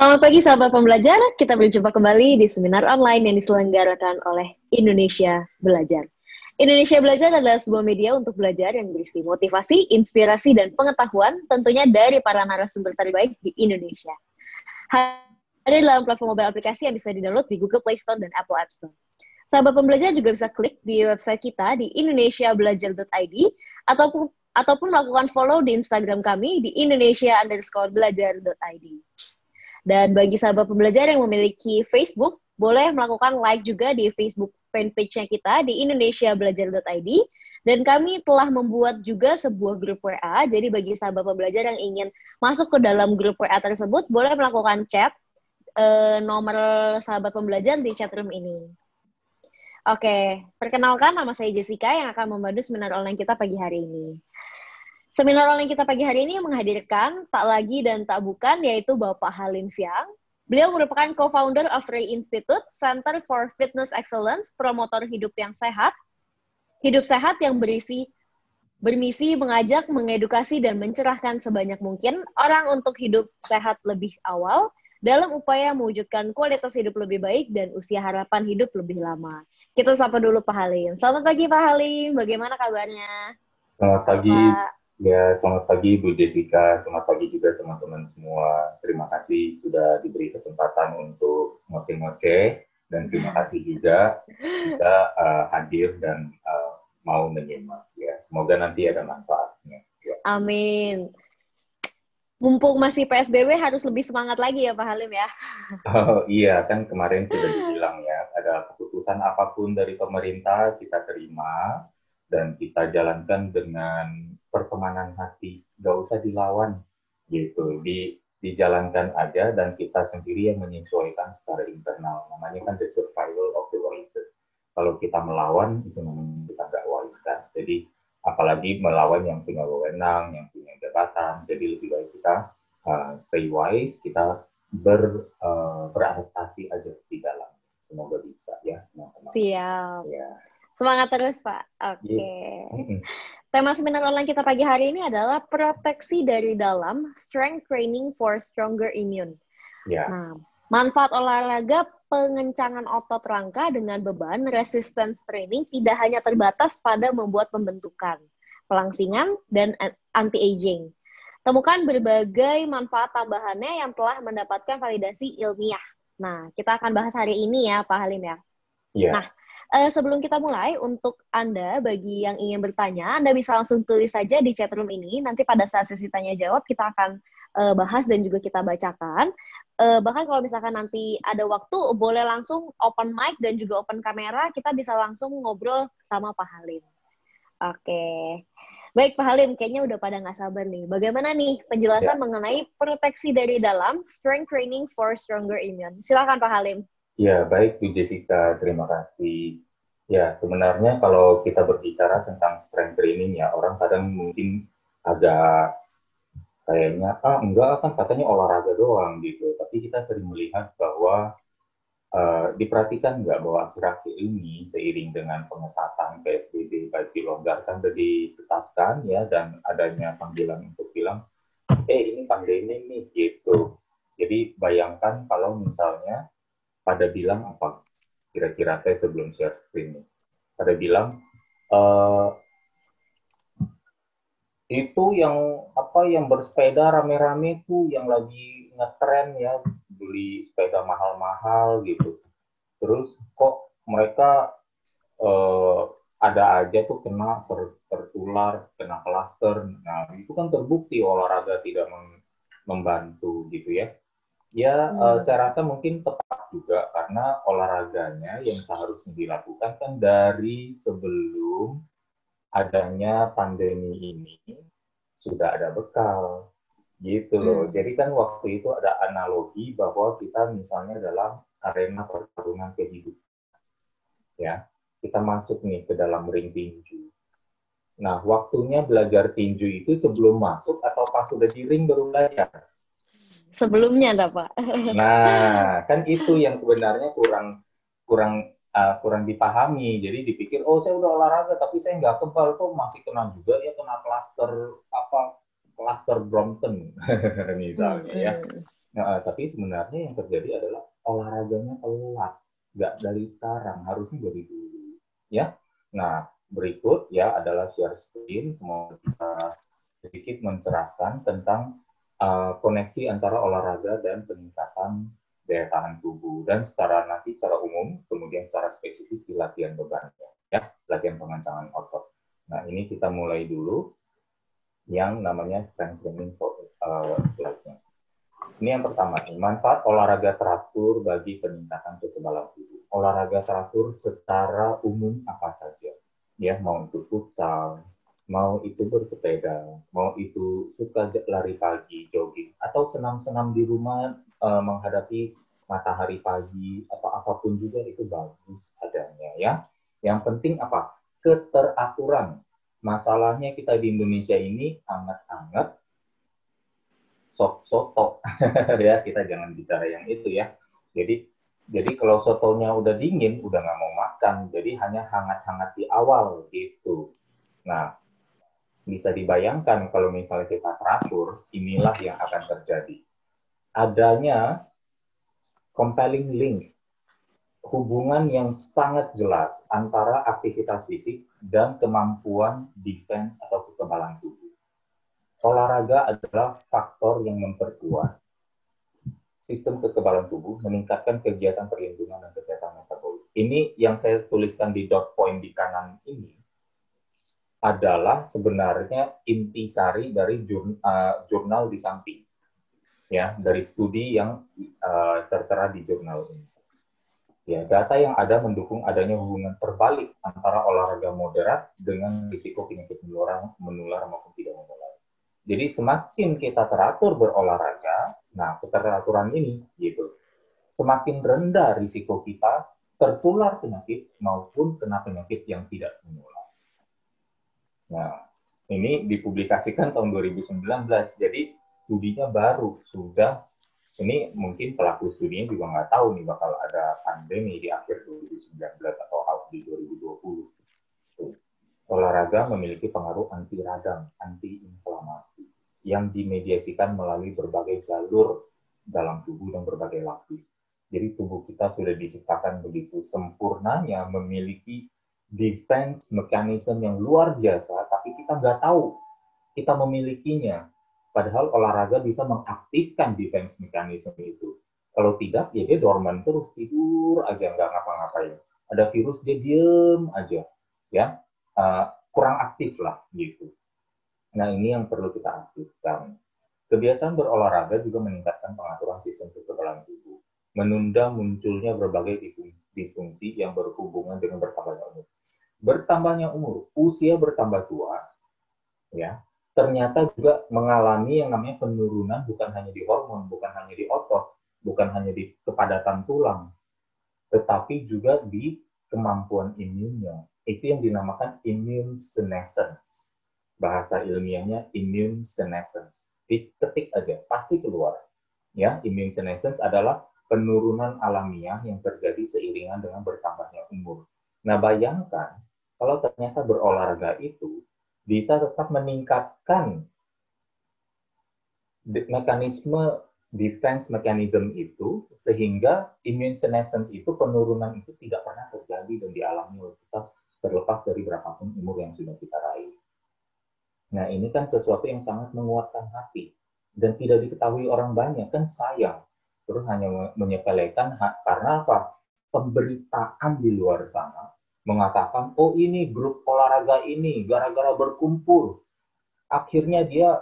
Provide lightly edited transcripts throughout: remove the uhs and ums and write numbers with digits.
Selamat pagi sahabat pembelajar, kita berjumpa kembali di seminar online yang diselenggarakan oleh Indonesia Belajar. Indonesia Belajar adalah sebuah media untuk belajar yang berisi motivasi, inspirasi, dan pengetahuan tentunya dari para narasumber terbaik di Indonesia. Hadir dalam platform mobile aplikasi yang bisa di-download di Google Play Store dan Apple App Store. Sahabat pembelajar juga bisa klik di website kita di indonesiabelajar.id ataupun melakukan follow di Instagram kami di indonesia_belajar.id. Dan bagi sahabat pembelajar yang memiliki Facebook, boleh melakukan like juga di Facebook fanpage-nya kita di indonesiabelajar.id. Dan kami telah membuat juga sebuah grup WA, jadi bagi sahabat pembelajar yang ingin masuk ke dalam grup WA tersebut, boleh melakukan chat nomor sahabat pembelajar di chatroom ini. Oke, perkenalkan nama saya Jessica yang akan membantu seminar online kita pagi hari ini. Seminar online kita pagi hari ini menghadirkan tak lagi dan tak bukan, yaitu Bapak Halim Siang. Beliau merupakan co-founder of Ray Institute, Center for Fitness Excellence, promotor hidup yang sehat yang bermisi mengajak, mengedukasi, dan mencerahkan sebanyak mungkin orang untuk hidup sehat lebih awal dalam upaya mewujudkan kualitas hidup lebih baik dan usia harapan hidup lebih lama. Kita sapa dulu Pak Halim. Selamat pagi Pak Halim, bagaimana kabarnya? Selamat pagi, Pak. selamat pagi Bu Jessica, selamat pagi juga teman-teman semua. Terima kasih sudah diberi kesempatan untuk ngoceh-ngoceh, dan terima kasih juga kita hadir dan mau menyimak. Ya, semoga nanti ada manfaatnya. Ya. Amin. Mumpung masih PSBB harus lebih semangat lagi ya Pak Halim ya. Oh iya, kan kemarin sudah dibilang ya, ada keputusan apapun dari pemerintah kita terima dan kita jalankan dengan pertemanan hati, nggak usah dilawan gitu, dijalankan aja dan kita sendiri yang menyesuaikan secara internal. Namanya kan the survival of the wisest. Kalau kita melawan itu namanya kita nggak wise kan. Jadi apalagi melawan yang punya wewenang, yang punya jabatan. Jadi lebih baik kita stay wise, kita beradaptasi aja di dalam. Semoga bisa ya teman-teman. Siap. Ya. Semangat terus Pak. Oke. Yes. Tema seminar online kita pagi hari ini adalah proteksi dari dalam, strength training for stronger immune. Ya. Nah, manfaat olahraga pengencangan otot rangka dengan beban resistance training tidak hanya terbatas pada membuat pembentukan, pelangsingan, dan anti-aging. Temukan berbagai manfaat tambahannya yang telah mendapatkan validasi ilmiah. Nah, kita akan bahas hari ini ya, Pak Halim ya. Ya. Nah, sebelum kita mulai, untuk Anda, bagi yang ingin bertanya, Anda bisa langsung tulis saja di chatroom ini. Nanti pada saat sesi tanya-jawab, kita akan bahas dan juga kita bacakan. Bahkan kalau misalkan nanti ada waktu, boleh langsung open mic dan juga open kamera, kita bisa langsung ngobrol sama Pak Halim. Oke. Baik Pak Halim, kayaknya udah pada nggak sabar nih. Bagaimana nih penjelasan mengenai proteksi dari dalam, strength training for stronger immune? Silakan Pak Halim. Ya, baik Bu Jessica, terima kasih. Ya, sebenarnya kalau kita berbicara tentang strength training ya, orang kadang mungkin agak kayaknya, enggak kan katanya olahraga doang gitu. Tapi kita sering melihat bahwa diperhatikan nggak bahwa akhir-akhir ini seiring dengan pengetatan PSBB baik dilonggarkan dan ditetapkan ya, dan adanya panggilan untuk bilang, ini pandemi nih gitu. Jadi bayangkan kalau misalnya pada bilang apa, kira-kira saya sebelum share screen nih, pada bilang itu yang bersepeda rame-rame tuh yang lagi ngetren ya, beli sepeda mahal-mahal gitu. Terus kok mereka ada aja tuh tertular, kena klaster. Nah, itu kan terbukti olahraga tidak membantu gitu ya. Ya, saya rasa mungkin tepat juga karena olahraganya yang seharusnya dilakukan kan dari sebelum adanya pandemi ini sudah ada bekal gitu loh. Jadi kan waktu itu ada analogi bahwa kita misalnya dalam arena pertarungan kehidupan ya, kita masuk nih ke dalam ring tinju. Nah, waktunya belajar tinju itu sebelum masuk atau pas sudah di ring baru belajar? Sebelumnya enggak, Pak? Nah, kan itu yang sebenarnya kurang dipahami. Jadi dipikir, oh saya udah olahraga tapi saya nggak kebal, tuh masih kena juga ya, kena klaster Brompton misalnya ya. Nah, tapi sebenarnya yang terjadi adalah olahraganya telat, nggak dari sekarang, harusnya dari dulu. Ya, nah berikut ya adalah share screen, semua bisa sedikit mencerahkan tentang koneksi antara olahraga dan peningkatan daya tahan tubuh dan secara umum, kemudian secara spesifik di latihan bebannya, ya, latihan pengencangan otot. Nah ini kita mulai dulu yang namanya strength training slide-nya. Ini yang pertama nih, manfaat olahraga teratur bagi peningkatan kekebalan tubuh. Olahraga teratur secara umum apa saja? Ya, mau itu futsal, mau itu bersepeda, mau itu suka lari pagi, jogging, atau senam-senam di rumah menghadapi matahari pagi, atau apapun juga itu bagus adanya ya. Yang penting apa? Keteraturan. Masalahnya kita di Indonesia ini hangat-hangat soto ya, kita jangan bicara yang itu ya. Jadi kalau sotonya udah dingin udah nggak mau makan, jadi hanya hangat-hangat di awal gitu. Nah, bisa dibayangkan kalau misalnya kita teratur, inilah yang akan terjadi. Adanya compelling link, hubungan yang sangat jelas antara aktivitas fisik dan kemampuan defense atau kekebalan tubuh. Olahraga adalah faktor yang memperkuat sistem kekebalan tubuh, meningkatkan kegiatan perlindungan dan kesehatan metabolik. Ini yang saya tuliskan di dot point di kanan ini adalah sebenarnya intisari dari jurnal di samping, ya, dari studi yang tertera di jurnal ini. Ya, data yang ada mendukung adanya hubungan terbalik antara olahraga moderat dengan risiko penyakit menular maupun tidak menular. Jadi semakin kita teratur berolahraga, nah keteraturan ini gitu, semakin rendah risiko kita tertular penyakit maupun kena penyakit yang tidak menular. Nah, ini dipublikasikan tahun 2019, jadi studinya baru, sudah, ini mungkin pelaku studinya juga nggak tahu nih bakal ada pandemi di akhir 2019 atau awal di 2020. Olahraga memiliki pengaruh anti radang, anti inflamasi yang dimediasikan melalui berbagai jalur dalam tubuh dan berbagai lapis. Jadi tubuh kita sudah diciptakan begitu sempurnanya, memiliki defense mechanism yang luar biasa, tapi kita nggak tahu kita memilikinya. Padahal olahraga bisa mengaktifkan defense mechanism itu. Kalau tidak, ya dia dorman terus, tidur aja, nggak ngapa-ngapain. Ada virus, dia diem aja. Ya, kurang aktif lah gitu. Nah ini yang perlu kita aktifkan. Kebiasaan berolahraga juga meningkatkan pengaturan sistem kekebalan tubuh, menunda munculnya berbagai disfungsi yang berhubungan dengan bertambahnya umur. Bertambahnya umur, usia bertambah tua, ya, ternyata juga mengalami yang namanya penurunan bukan hanya di hormon, bukan hanya di otot, bukan hanya di kepadatan tulang, tetapi juga di kemampuan imunnya. Itu yang dinamakan immune senescence. Bahasa ilmiahnya immune senescence. Diketik aja, pasti keluar. Ya, immune senescence adalah penurunan alamiah yang terjadi seiringan dengan bertambahnya umur. Nah, bayangkan kalau ternyata berolahraga itu bisa tetap meningkatkan mekanisme defense mechanism itu sehingga immune senescence itu penurunan itu tidak pernah terjadi dan dialami oleh kita terlepas dari berapapun umur yang sudah kita raih. Nah ini kan sesuatu yang sangat menguatkan hati dan tidak diketahui orang banyak, kan sayang. Terus hanya menyepelekan karena apa? Pemberitaan di luar sana mengatakan, oh ini grup olahraga ini gara-gara berkumpul akhirnya dia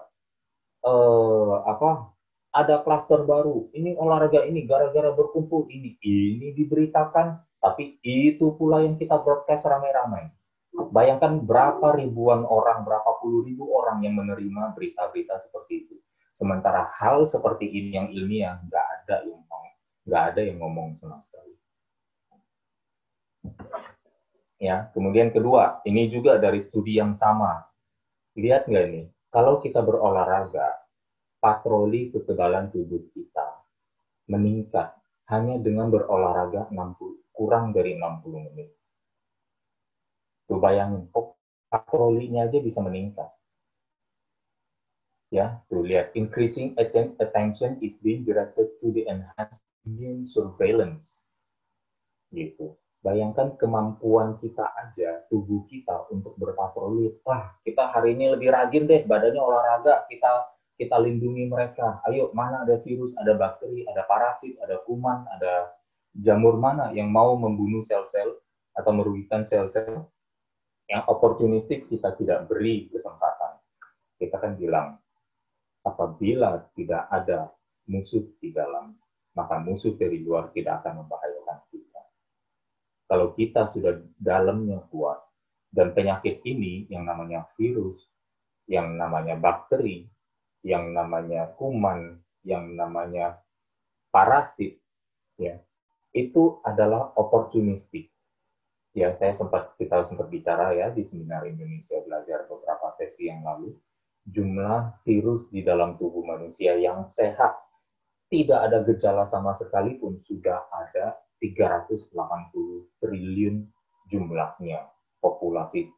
ada klaster baru. Ini olahraga ini gara-gara berkumpul ini diberitakan, tapi itu pula yang kita broadcast ramai-ramai. Bayangkan berapa ribuan orang, berapa puluh ribu orang yang menerima berita-berita seperti itu. Sementara hal seperti ini yang ilmiah nggak ada yang ngomong sama sekali. Ya, kemudian kedua, ini juga dari studi yang sama. Lihat nggak ini? Kalau kita berolahraga, patroli kekebalan tubuh kita meningkat hanya dengan berolahraga kurang dari 60 menit. Tuh bayangin, patrolinya aja bisa meningkat. Ya, tuh lihat, increasing attention is being directed to the enhanced immune surveillance. Gitu. Bayangkan kemampuan kita aja, tubuh kita untuk berpatroli. Wah, kita hari ini lebih rajin deh, badannya olahraga, kita lindungi mereka. Ayo, mana ada virus, ada bakteri, ada parasit, ada kuman, ada jamur mana yang mau membunuh sel-sel atau merugikan sel-sel yang oportunistik, kita tidak beri kesempatan. Kita kan bilang, apabila tidak ada musuh di dalam, maka musuh dari luar tidak akan membahayakan kita. Kalau kita sudah dalamnya kuat, dan penyakit ini yang namanya virus, yang namanya bakteri, yang namanya kuman, yang namanya parasit, ya, itu adalah opportunistic. Ya, kita sempat bicara ya di seminar Indonesia Belajar beberapa sesi yang lalu, jumlah virus di dalam tubuh manusia yang sehat tidak ada gejala sama sekali pun sudah ada 380 triliun jumlahnya populasi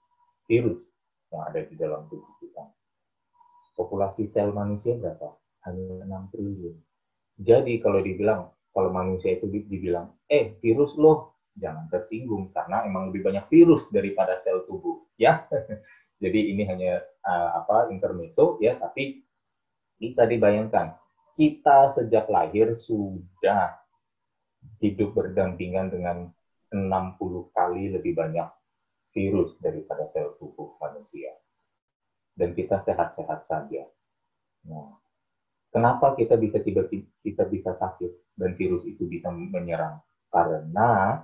virus yang ada di dalam tubuh kita. Populasi sel manusia berapa? Hanya 6 triliun. Jadi kalau manusia itu dibilang, virus loh, jangan tersinggung karena emang lebih banyak virus daripada sel tubuh, ya. Jadi ini hanya intermezzo ya, tapi bisa dibayangkan kita sejak lahir sudah hidup berdampingan dengan 60 kali lebih banyak virus daripada sel tubuh manusia. Dan kita sehat-sehat saja. Nah, kenapa kita bisa sakit dan virus itu bisa menyerang? Karena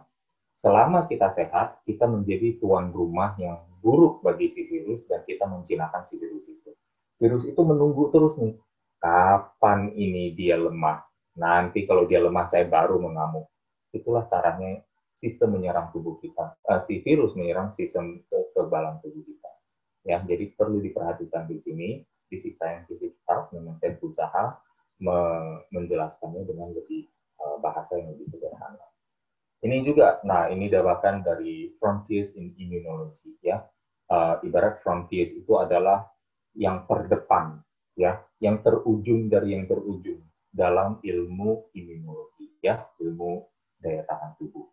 selama kita sehat, kita menjadi tuan rumah yang buruk bagi si virus dan kita menjinakkan si virus itu. Virus itu menunggu terus nih, kapan ini dia lemah. Nanti kalau dia lemah, saya baru mengamuk. Itulah caranya sistem menyerang tubuh kita. Si virus menyerang sistem kekebalan tubuh kita. Ya, jadi perlu diperhatikan di sini, sisi scientific stuff, memang saya berusaha menjelaskannya dengan lebih bahasa yang lebih sederhana. Ini juga, ini dawakan dari Frontiers in Immunology, ya. Ibarat Frontiers itu adalah yang terdepan, ya, yang terujung dari yang terujung dalam ilmu imunologi, ya, ilmu daya tahan tubuh.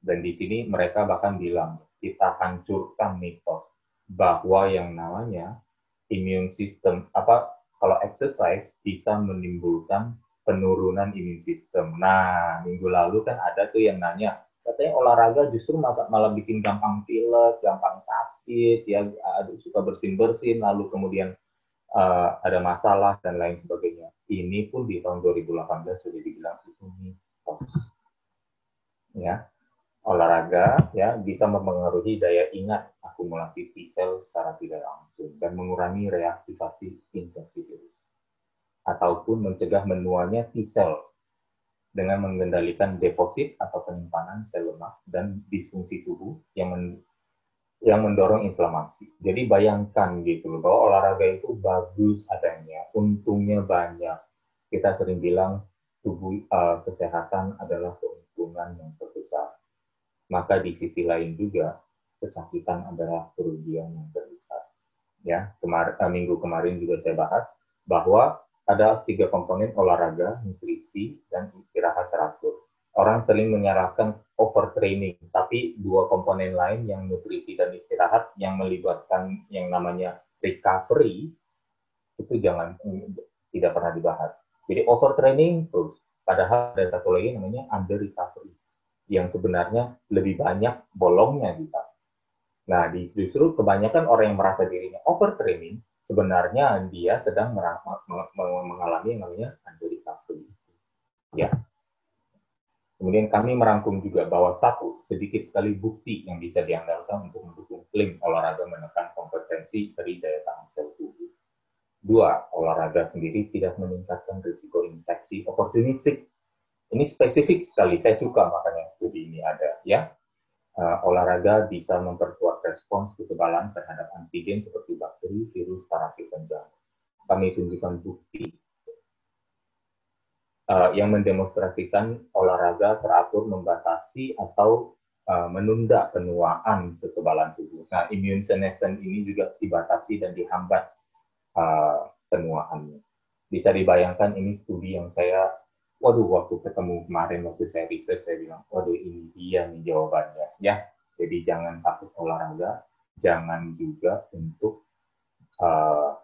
Dan di sini mereka bahkan bilang, kita hancurkan mitos bahwa yang namanya immune system, kalau exercise bisa menimbulkan penurunan imun sistem. Nah, minggu lalu kan ada tuh yang nanya, katanya olahraga justru malah bikin gampang pilek, gampang sakit, ya suka bersin-bersin, lalu kemudian ada masalah dan lain sebagainya. Ini pun di tahun 2018 sudah dibilang itu mitos. Ya, olahraga ya bisa mempengaruhi daya ingat, akumulasi T-sel secara tidak langsung dan mengurangi reaktivasi infeksi virus ataupun mencegah menuanya T-sel dengan mengendalikan deposit atau penyimpanan sel lemak dan disfungsi tubuh yang mendorong inflamasi. Jadi bayangkan gitu loh, bahwa olahraga itu bagus adanya, untungnya banyak. Kita sering bilang kesehatan adalah keuntungan yang terbesar. Maka di sisi lain juga kesakitan adalah kerugian yang terbesar. Ya, minggu kemarin juga saya bahas bahwa ada 3 komponen olahraga, nutrisi, dan istirahat teratur. Orang sering menyarankan overtraining, tapi 2 komponen lain yang nutrisi dan istirahat yang melibatkan yang namanya recovery itu tidak pernah dibahas. Jadi overtraining terus, padahal ada satu lagi namanya under recovery yang sebenarnya lebih banyak bolongnya kita. Nah, justru kebanyakan orang yang merasa dirinya overtraining, sebenarnya dia sedang mengalami yang namanya under recovery. Ya. Kemudian kami merangkum juga bahwa sedikit sekali bukti yang bisa diandalkan untuk mendukung klaim olahraga menekan kompetensi dari daya tahan sel tubuh. 2, olahraga sendiri tidak meningkatkan risiko infeksi oportunistik. Ini spesifik sekali, saya suka makanya studi ini ada, ya. Olahraga bisa memperkuat respons kekebalan terhadap antigen seperti bakteri, virus, parasit, dan jamur. Kami tunjukkan bukti yang mendemonstrasikan olahraga teratur membatasi atau menunda penuaan kekebalan tubuh. Nah, immune senescence ini juga dibatasi dan dihambat penuaannya. Bisa dibayangkan ini studi yang saya, waduh, waktu ketemu kemarin, waktu saya riset, saya bilang, waduh, ini dia nih jawabannya. Ya, jadi jangan takut olahraga, jangan juga untuk uh,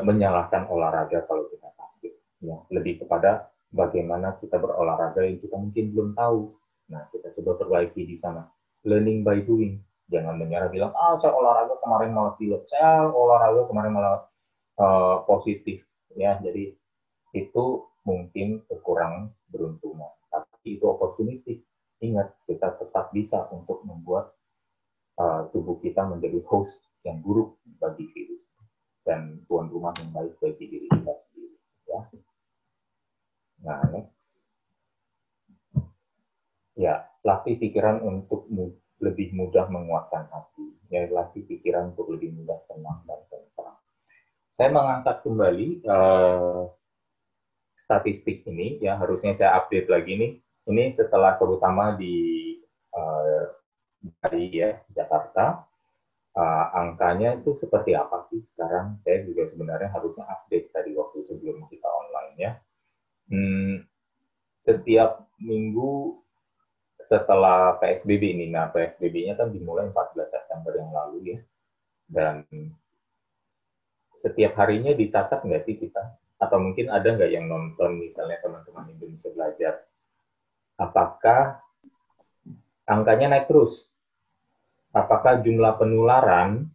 menyalahkan olahraga kalau kita sakit. Ya, lebih kepada bagaimana kita berolahraga yang kita mungkin belum tahu. Nah, kita coba perbaiki di sana. Learning by doing. Jangan menyerah bilang, saya olahraga kemarin malah pilek, saya olahraga kemarin malah positif. Ya, jadi itu mungkin kekurangan beruntungan. Tapi itu opportunistik. Ingat, kita tetap bisa untuk membuat tubuh kita menjadi host yang buruk bagi virus dan tuan rumah yang baik bagi diri kita sendiri. Ya. Nah, next. Ya, latih pikiran untuk lebih mudah menguatkan hati. Ya, latih pikiran untuk lebih mudah tenang dan tentram. Saya mengangkat kembali statistik ini, ya harusnya saya update lagi nih. Ini setelah terutama di ya, Jakarta, angkanya itu seperti apa sih sekarang? Saya juga sebenarnya harusnya update tadi waktu sebelum kita online ya. Setiap minggu setelah PSBB ini, nah PSBB-nya kan dimulai 14 September yang lalu ya, dan setiap harinya dicatat nggak sih kita? Atau mungkin ada nggak yang nonton misalnya teman-teman Indonesia Belajar? Apakah angkanya naik terus? Apakah jumlah penularan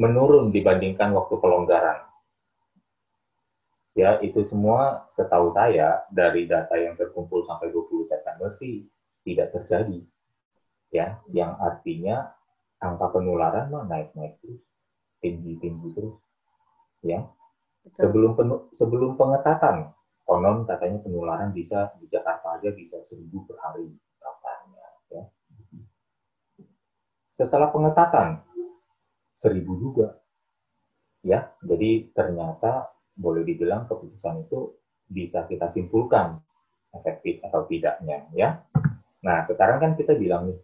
menurun dibandingkan waktu pelonggaran? Ya, itu semua setahu saya dari data yang terkumpul sampai 20 September sih tidak terjadi. Ya, yang artinya angka penularan mah naik-naik terus, tinggi-tinggi terus. Ya, sebelum pengetatan, konon katanya penularan bisa di Jakarta aja bisa 1.000 per hari katanya. Ya. Setelah pengetatan, 1.000 juga. Ya, jadi ternyata boleh dibilang keputusan itu bisa kita simpulkan efektif atau tidaknya. Ya. Nah, sekarang kan kita bilang nih,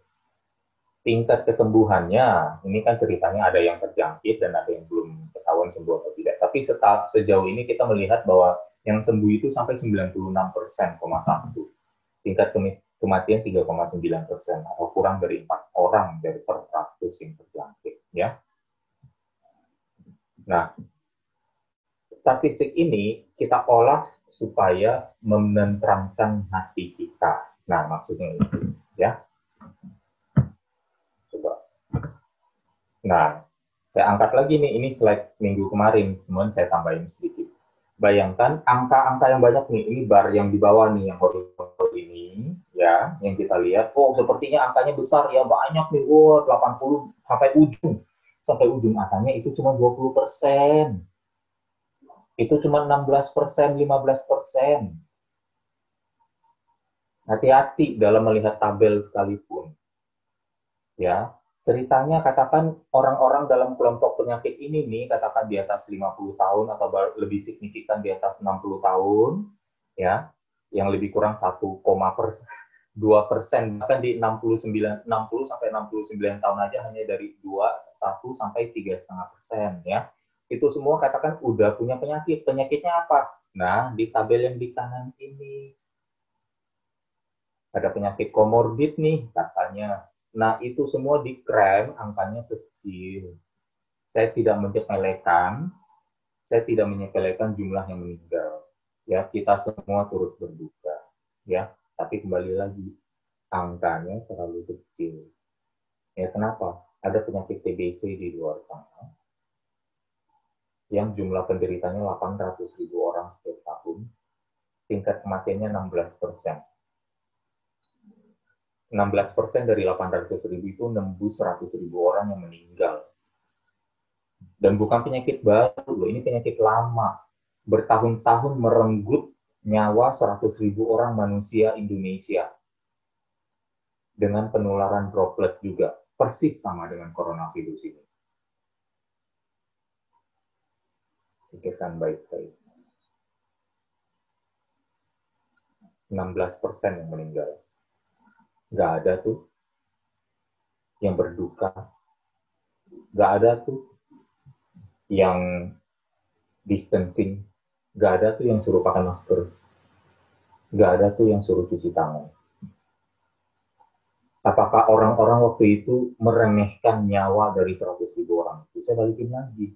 tingkat kesembuhannya, ini kan ceritanya ada yang terjangkit dan ada yang belum ketahuan sembuh atau tidak. Tapi sejauh ini kita melihat bahwa yang sembuh itu sampai 96,1%. Tingkat kematian 3,9% atau kurang dari 4 orang dari per 100 yang terjangkit. Ya. Nah, statistik ini kita olah supaya menenteramkan hati kita. Nah, maksudnya itu. Ya. Coba. Nah, saya angkat lagi nih, ini slide minggu kemarin, teman saya tambahin sedikit. Bayangkan angka-angka yang banyak nih, ini bar yang di bawah nih, yang horizontal ini, ya, yang kita lihat, oh sepertinya angkanya besar ya, banyak nih, 80 sampai ujung angkanya itu cuma 20%. Itu cuma 16%, 15%. Hati-hati dalam melihat tabel sekalipun. Ya, ceritanya katakan orang-orang dalam kelompok penyakit ini nih, katakan di atas 50 tahun atau lebih signifikan di atas 60 tahun, ya, yang lebih kurang 1,2%, bahkan di 60 sampai 69 tahun aja hanya dari 1 sampai 3,5%, ya. Itu semua katakan udah punya penyakit. Penyakitnya apa? Nah, di tabel yang di kanan ini ada penyakit komorbid nih katanya. Nah, itu semua dikrem, angkanya kecil. Saya tidak menyepelekan jumlah yang meninggal. Ya, kita semua turut berduka. Ya, tapi kembali lagi, angkanya terlalu kecil. Ya, kenapa? Ada penyakit TBC di luar sana yang jumlah penderitanya 800.000 orang setiap tahun, tingkat kematiannya 16%. 16% dari 800.000 itu nembus 100.000 orang yang meninggal. Dan bukan penyakit baru, ini penyakit lama. Bertahun-tahun merenggut nyawa 100.000 orang manusia Indonesia. Dengan penularan droplet juga. Persis sama dengan coronavirus ini. Pikirkan baik-baik. 16% yang meninggal. Nggak ada tuh yang berduka. Nggak ada tuh yang distancing, nggak ada tuh yang suruh pakai masker, nggak ada tuh yang suruh cuci tangan. Apakah orang-orang waktu itu meremehkan nyawa dari 100.000 orang? Itu saya balikin lagi.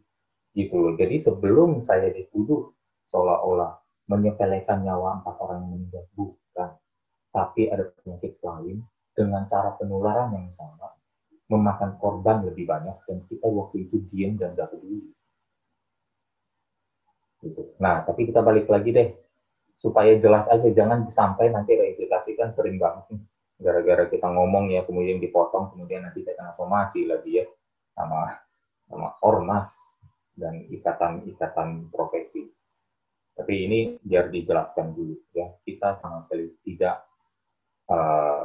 Gitu loh. Jadi sebelum saya dituduh seolah-olah menyepelekan nyawa 4 orang yang meninggal, bukan. Tapi ada penyakit lain dengan cara penularan yang sama, memakan korban lebih banyak, dan kita waktu itu diam dan gak peduli. Gitu. Nah, tapi kita balik lagi deh, supaya jelas aja, jangan sampai nanti reimplikasikan sering banget nih. Gara-gara kita ngomong ya, kemudian dipotong, kemudian nanti saya kena somasi lagi ya, sama ormas dan ikatan-ikatan profesi. Tapi ini biar dijelaskan dulu ya, kita sama sekali uh,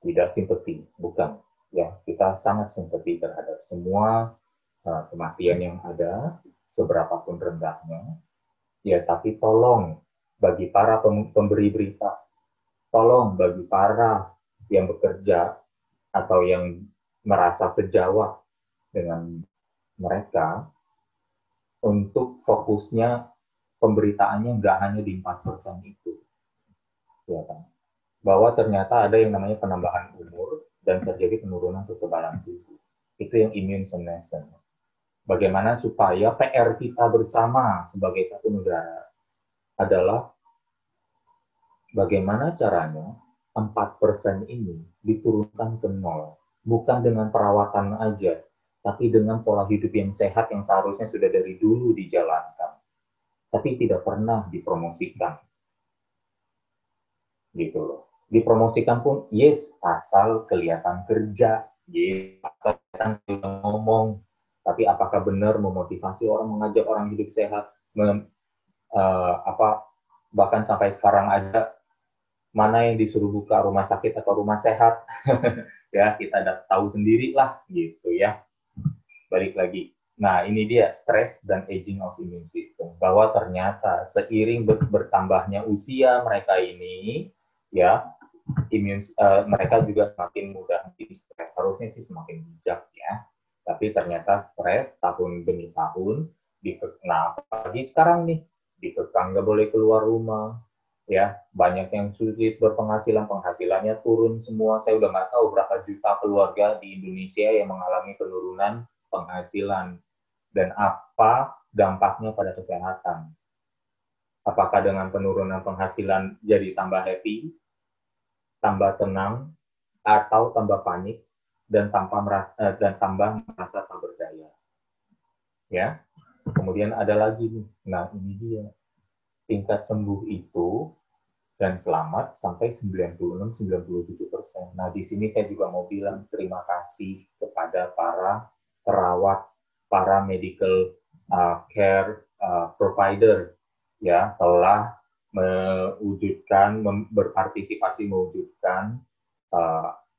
tidak simpati, bukan ya, kita sangat simpati terhadap semua kematian yang ada, seberapapun rendahnya, ya tapi tolong bagi para pemberi berita, tolong bagi para yang bekerja atau yang merasa sejawat dengan mereka, untuk fokusnya pemberitaannya nggak hanya di 4% itu. Ya kan? Bahwa ternyata ada yang namanya penambahan umur dan terjadi penurunan kekebalan tubuh. Itu yang immune senescence. Bagaimana supaya PR kita bersama sebagai satu negara adalah bagaimana caranya 4% ini diturunkan ke nol. Bukan dengan perawatan aja, tapi dengan pola hidup yang sehat yang seharusnya sudah dari dulu dijalankan. Tapi tidak pernah dipromosikan. Gitu loh. Dipromosikan pun, yes, asal kelihatan kerja, yes, asal kelihatan ngomong. Tapi apakah benar memotivasi orang, mengajak orang hidup sehat, bahkan sampai sekarang ada mana yang disuruh buka rumah sakit atau rumah sehat, ya kita tahu sendiri lah, gitu ya. Balik lagi. Nah, ini dia stres dan aging of immune system. Bahwa ternyata seiring bertambahnya usia mereka ini, ya, mereka juga semakin mudah stres. Harusnya sih semakin bijak ya. Tapi ternyata stres tahun demi tahun, nah apalagi sekarang nih, dikekang nggak boleh keluar rumah, ya banyak yang sulit berpenghasilan, penghasilannya turun semua. Saya udah nggak tahu berapa juta keluarga di Indonesia yang mengalami penurunan penghasilan dan apa dampaknya pada kesehatan. Apakah dengan penurunan penghasilan jadi tambah happy, tambah tenang, atau tambah panik dan tambah merasa tak berdaya. Ya. Kemudian ada lagi nih. Nah, ini dia. Tingkat sembuh itu dan selamat sampai 96-97%. Nah, di sini saya juga mau bilang terima kasih kepada para perawat, para medical care provider ya, telah berpartisipasi mewujudkan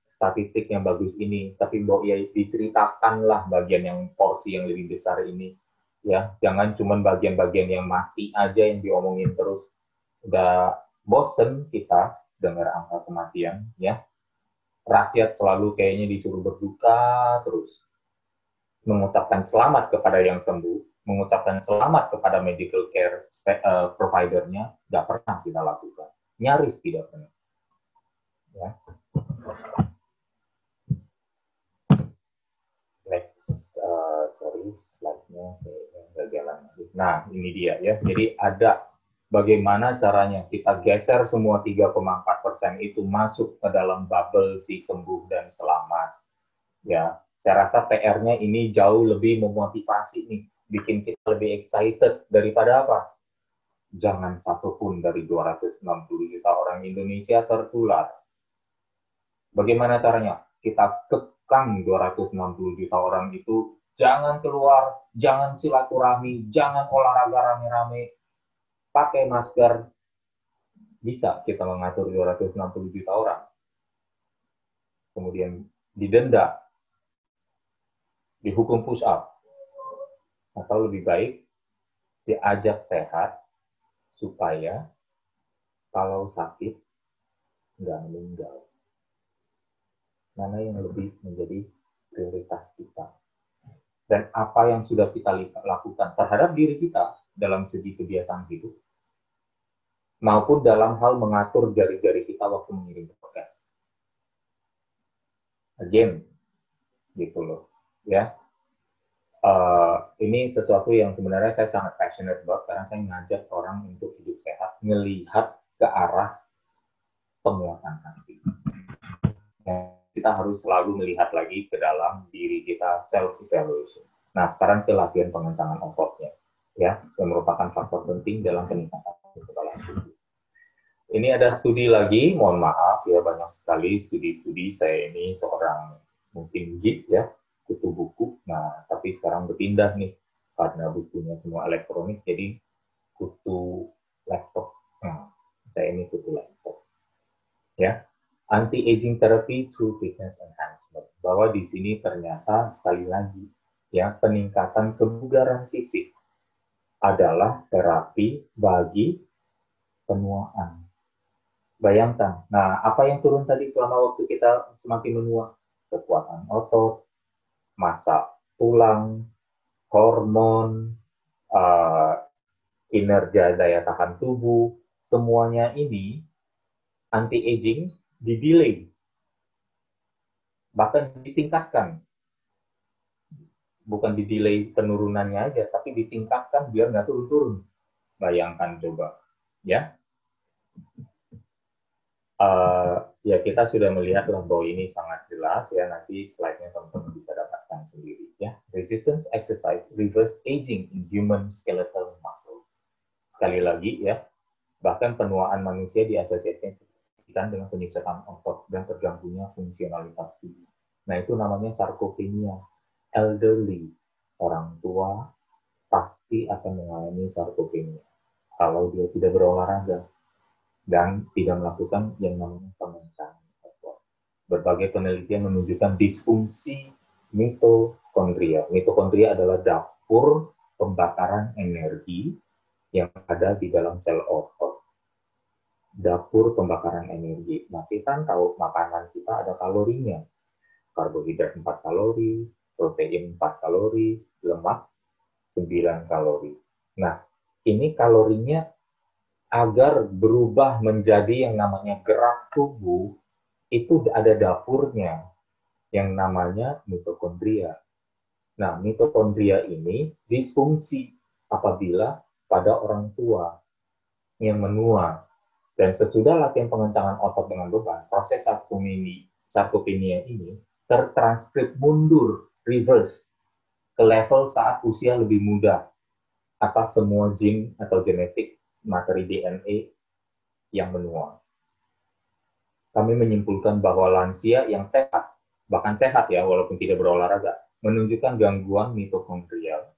statistik yang bagus ini. Tapi Mbok ya diceritakanlah bagian yang porsi yang lebih besar ini ya, jangan cuma bagian-bagian yang mati aja yang diomongin terus. Udah bosen kita dengar angka kematian ya. Rakyat selalu kayaknya disuruh berduka terus. Mengucapkan selamat kepada yang sembuh, mengucapkan selamat kepada medical care providernya, nggak pernah kita lakukan. Nyaris tidak pernah. Ya. Next, sorry, slide-nya nggak jalan. Nah, ini dia ya. Jadi ada bagaimana caranya kita geser semua 3,4% itu masuk ke dalam bubble si sembuh dan selamat. Ya, saya rasa PR-nya ini jauh lebih memotivasi nih, bikin kita lebih excited daripada apa? Jangan satupun dari 260 juta orang Indonesia tertular. Bagaimana caranya? Kita kekang 260 juta orang itu, jangan keluar, jangan silaturahmi, jangan olahraga rame-rame, pakai masker. Bisa kita mengatur 260 juta orang. Kemudian didenda, dihukum push up, atau lebih baik diajak sehat supaya kalau sakit nggak meninggal. Mana yang lebih menjadi prioritas kita? dan apa yang sudah kita lakukan terhadap diri kita dalam segi kebiasaan hidup, maupun dalam hal mengatur jari-jari kita waktu mengirim podcast. Again, gitu loh. Ya, ini sesuatu yang sebenarnya saya sangat passionate about, karena saya ngajak orang untuk hidup sehat, melihat ke arah penguatan hati. Kita harus selalu melihat lagi ke dalam diri kita, self-evaluation. Nah, sekarang ke latihan pengencangan ototnya, ya, yang merupakan faktor penting dalam peningkatan kekebalan tubuh. Ini ada studi lagi, mohon maaf ya, banyak sekali studi-studi. Saya ini seorang mungkin geek ya, kutu buku. Nah, tapi sekarang berpindah nih, karena bukunya semua elektronik, jadi kutu laptop. Nah, saya ini kutu laptop. Ya, anti-aging therapy through fitness enhancement. Bahwa di sini ternyata sekali lagi, ya, peningkatan kebugaran fisik adalah terapi bagi penuaan. Bayangkan, nah apa yang turun tadi selama waktu kita semakin menua? Kekuatan otot, massa tulang, hormon, kinerja daya tahan tubuh, semuanya ini anti-aging di-delay, bahkan ditingkatkan. Bukan di-delay penurunannya aja, tapi ditingkatkan biar nggak turun-turun. Bayangkan coba, ya. Ya kita sudah melihat bahwa ini sangat jelas ya, nanti slide-nya teman-teman bisa dapatkan sendiri ya. Resistance exercise reverse aging in human skeletal muscle. Sekali lagi ya, bahkan penuaan manusia diasosiasikan dengan penyiksaan otot dan terganggunya fungsionalitas tubuh. Nah itu namanya sarkopenia. Elderly, orang tua pasti akan mengalami sarkopenia kalau dia tidak berolahraga dan tidak melakukan yang namanya pengencangan otot. Berbagai penelitian menunjukkan disfungsi mitokondria. Mitokondria adalah dapur pembakaran energi yang ada di dalam sel otot. Dapur pembakaran energi. Nah, kita kan tahu makanan kita ada kalorinya. Karbohidrat 4 kalori, protein 4 kalori, lemak 9 kalori. Nah, ini kalorinya agar berubah menjadi yang namanya gerak tubuh, itu ada dapurnya yang namanya mitokondria. Nah, mitokondria ini disfungsi apabila pada orang tua yang menua. Dan sesudah latihan pengencangan otot dengan beban, proses sarkopenia ini tertranskrip mundur, reverse, ke level saat usia lebih muda atas semua gene atau genetik materi DNA yang menua. Kami menyimpulkan bahwa lansia yang sehat, bahkan sehat ya walaupun tidak berolahraga, menunjukkan gangguan mitokondrial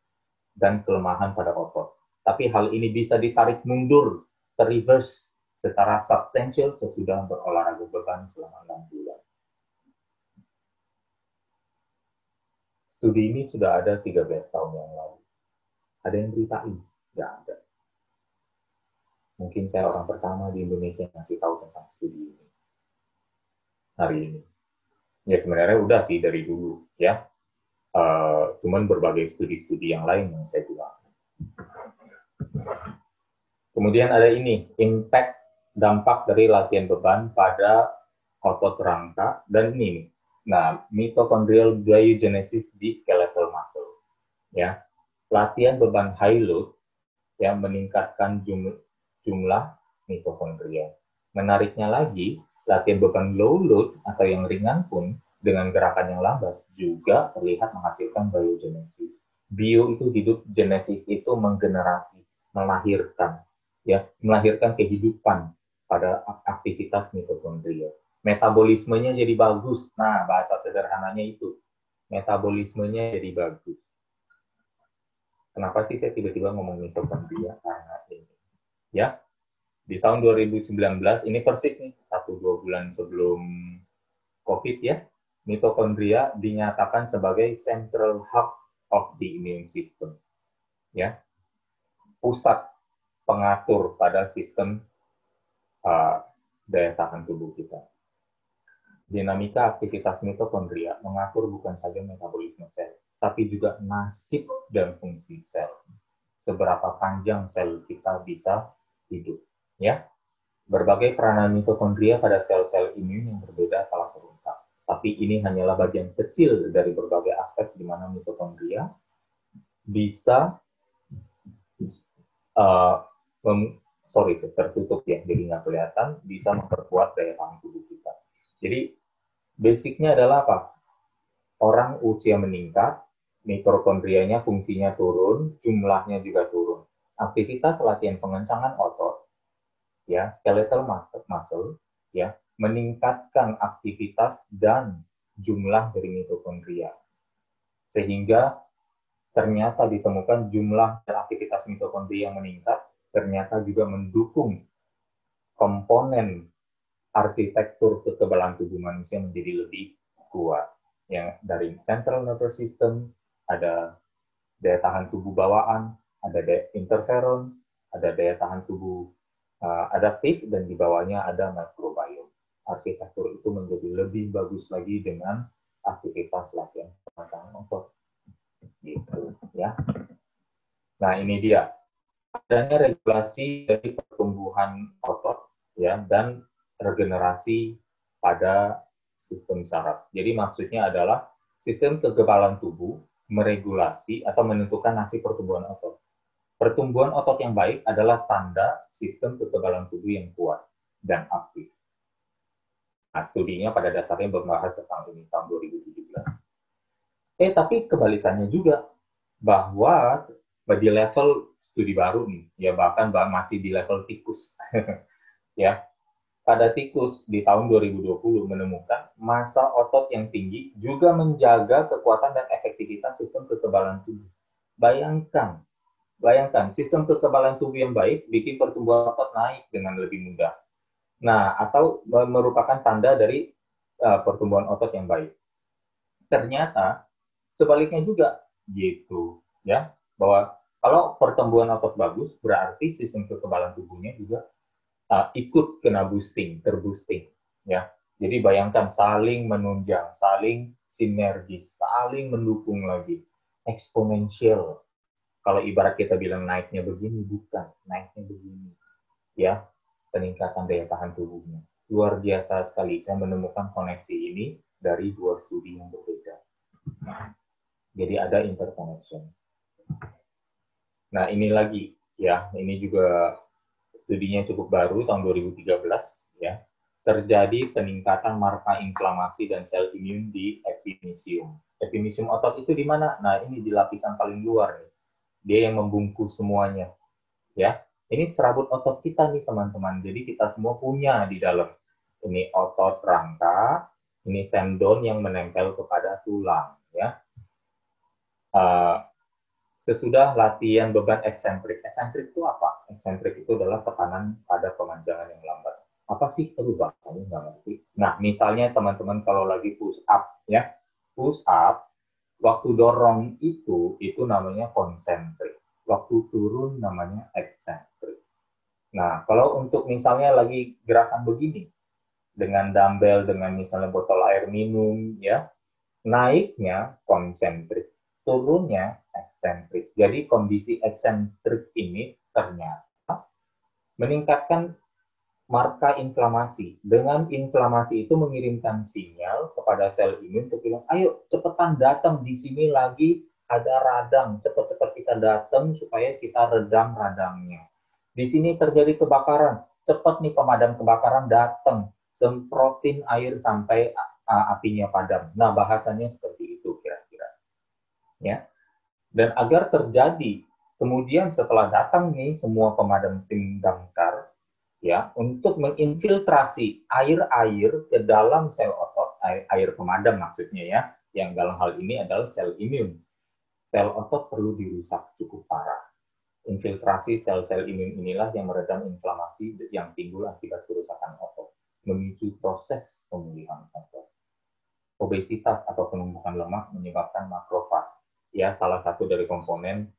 dan kelemahan pada otot. Tapi hal ini bisa ditarik mundur, terreverse secara substansial sesudah berolahraga beban selama 6 bulan. Studi ini sudah ada 13 tahun yang lalu. Ada yang beritain? Nggak ada. Mungkin saya orang pertama di Indonesia yang ngasih tahu tentang studi ini hari ini. Ya sebenarnya udah sih dari dulu ya. Cuman berbagai studi-studi yang lain yang saya gunakan. Kemudian ada ini, impact dampak dari latihan beban pada otot rangka dan ini. Nah, mitochondrial biogenesis di skeletal muscle. Ya, latihan beban high load yang meningkatkan jumlah mitokondria. Menariknya lagi, latihan beban low load atau yang ringan pun dengan gerakan yang lambat juga terlihat menghasilkan biogenesis. Bio itu hidup, genesis itu menggenerasi, melahirkan, ya, melahirkan kehidupan pada aktivitas mitokondria. Metabolismenya jadi bagus. Nah, bahasa sederhananya itu, metabolismenya jadi bagus. Kenapa sih saya tiba-tiba ngomong mitokondria? Karena ini, ya, di tahun 2019, ini persis nih, 1-2 bulan sebelum COVID ya, mitokondria dinyatakan sebagai central hub of the immune system. Ya, pusat pengatur pada sistem daya tahan tubuh kita. Dinamika aktivitas mitokondria mengatur bukan saja metabolisme sel, tapi juga nasib dan fungsi sel. Seberapa panjang sel kita bisa hidup. Ya, berbagai peranan mitokondria pada sel-sel imun yang berbeda telah terungkap. Tapi ini hanyalah bagian kecil dari berbagai aspek di mana mitokondria bisa tertutup ya, jadi nggak kelihatan, bisa memperkuat daya tahan tubuh kita. Jadi basicnya adalah apa? Orang usia meningkat, mitokondrianya fungsinya turun, jumlahnya juga turun. Aktivitas latihan pengencangan otot, ya, skeletal muscle, ya, meningkatkan aktivitas dan jumlah dari mitokondria. Sehingga ternyata ditemukan jumlah dan aktivitas mitokondria yang meningkat, ternyata juga mendukung komponen arsitektur kekebalan tubuh manusia menjadi lebih kuat. Yang dari central nervous system, ada daya tahan tubuh bawaan, ada daya interferon, ada daya tahan tubuh adaptif, dan di bawahnya ada microbiome. Arsitektur itu menjadi lebih bagus lagi dengan aktivitas latihan pengencangan otot. Gitu, ya. Nah, ini dia. Adanya regulasi dari pertumbuhan otot, ya, dan regenerasi pada sistem saraf. Jadi maksudnya adalah sistem kekebalan tubuh meregulasi atau menentukan nasib pertumbuhan otot. Pertumbuhan otot yang baik adalah tanda sistem kekebalan tubuh yang kuat dan aktif. Nah, studinya pada dasarnya membahas tentang ini tahun 2017. Tapi kebalikannya juga, bahwa di level studi baru nih, ya bahkan masih di level tikus, ya. Pada tikus di tahun 2020 menemukan massa otot yang tinggi juga menjaga kekuatan dan efektivitas sistem kekebalan tubuh. Bayangkan, sistem kekebalan tubuh yang baik bikin pertumbuhan otot naik dengan lebih mudah. Nah, atau merupakan tanda dari pertumbuhan otot yang baik. Ternyata sebaliknya juga, gitu, ya, bahwa kalau pertumbuhan otot bagus, berarti sistem kekebalan tubuhnya juga ikut kena terboosting, ya. Jadi bayangkan saling menunjang, saling sinergis, saling mendukung lagi, eksponensial. Kalau ibarat kita bilang naiknya begini, bukan, naiknya begini, ya, peningkatan daya tahan tubuhnya. Luar biasa sekali, saya menemukan koneksi ini dari dua studi yang berbeda. Jadi ada interconnection. Nah, ini lagi, ya, ini juga studinya cukup baru, tahun 2013, ya. Terjadi peningkatan marka inflamasi dan sel imun di epimysium. Epimysium otot itu di mana? Nah, ini di lapisan paling luar nih. Dia yang membungkus semuanya, ya. Ini serabut otot kita nih, teman-teman. Jadi kita semua punya di dalam. Ini otot rangka, ini tendon yang menempel kepada tulang, ya. Sesudah latihan beban eksentrik. Eksentrik itu apa? Eksentrik itu adalah tekanan pada pemanjangan yang lambat. Apa sih? Bahasanya nggak ngerti. Nah, misalnya teman-teman kalau lagi push up, ya. Push up, waktu dorong itu namanya konsentrik. Waktu turun namanya eksentrik. Nah, kalau untuk misalnya lagi gerakan begini, dengan dumbbell, dengan misalnya botol air minum, ya, naiknya konsentrik, turunnya eksentrik. Jadi kondisi eksentrik ini ternyata meningkatkan marka inflamasi. Dengan inflamasi itu mengirimkan sinyal kepada sel imun untuk bilang, ayo cepetan datang, di sini lagi ada radang, cepat-cepat kita datang supaya kita redam radangnya. Di sini terjadi kebakaran, cepat nih pemadam kebakaran datang, semprotin air sampai apinya padam. Nah, bahasanya seperti itu kira-kira. Ya. Dan agar terjadi, kemudian setelah datang nih semua pemadam tim damkar, ya, untuk menginfiltrasi air-air ke dalam sel otot, air pemadam maksudnya ya, yang dalam hal ini adalah sel imun. Sel otot perlu dirusak cukup parah. Infiltrasi sel-sel imun inilah yang meredam inflamasi yang timbul akibat kerusakan otot, memicu proses pemulihan otot. Obesitas atau penumpukan lemak menyebabkan makrofag, ya, salah satu dari komponen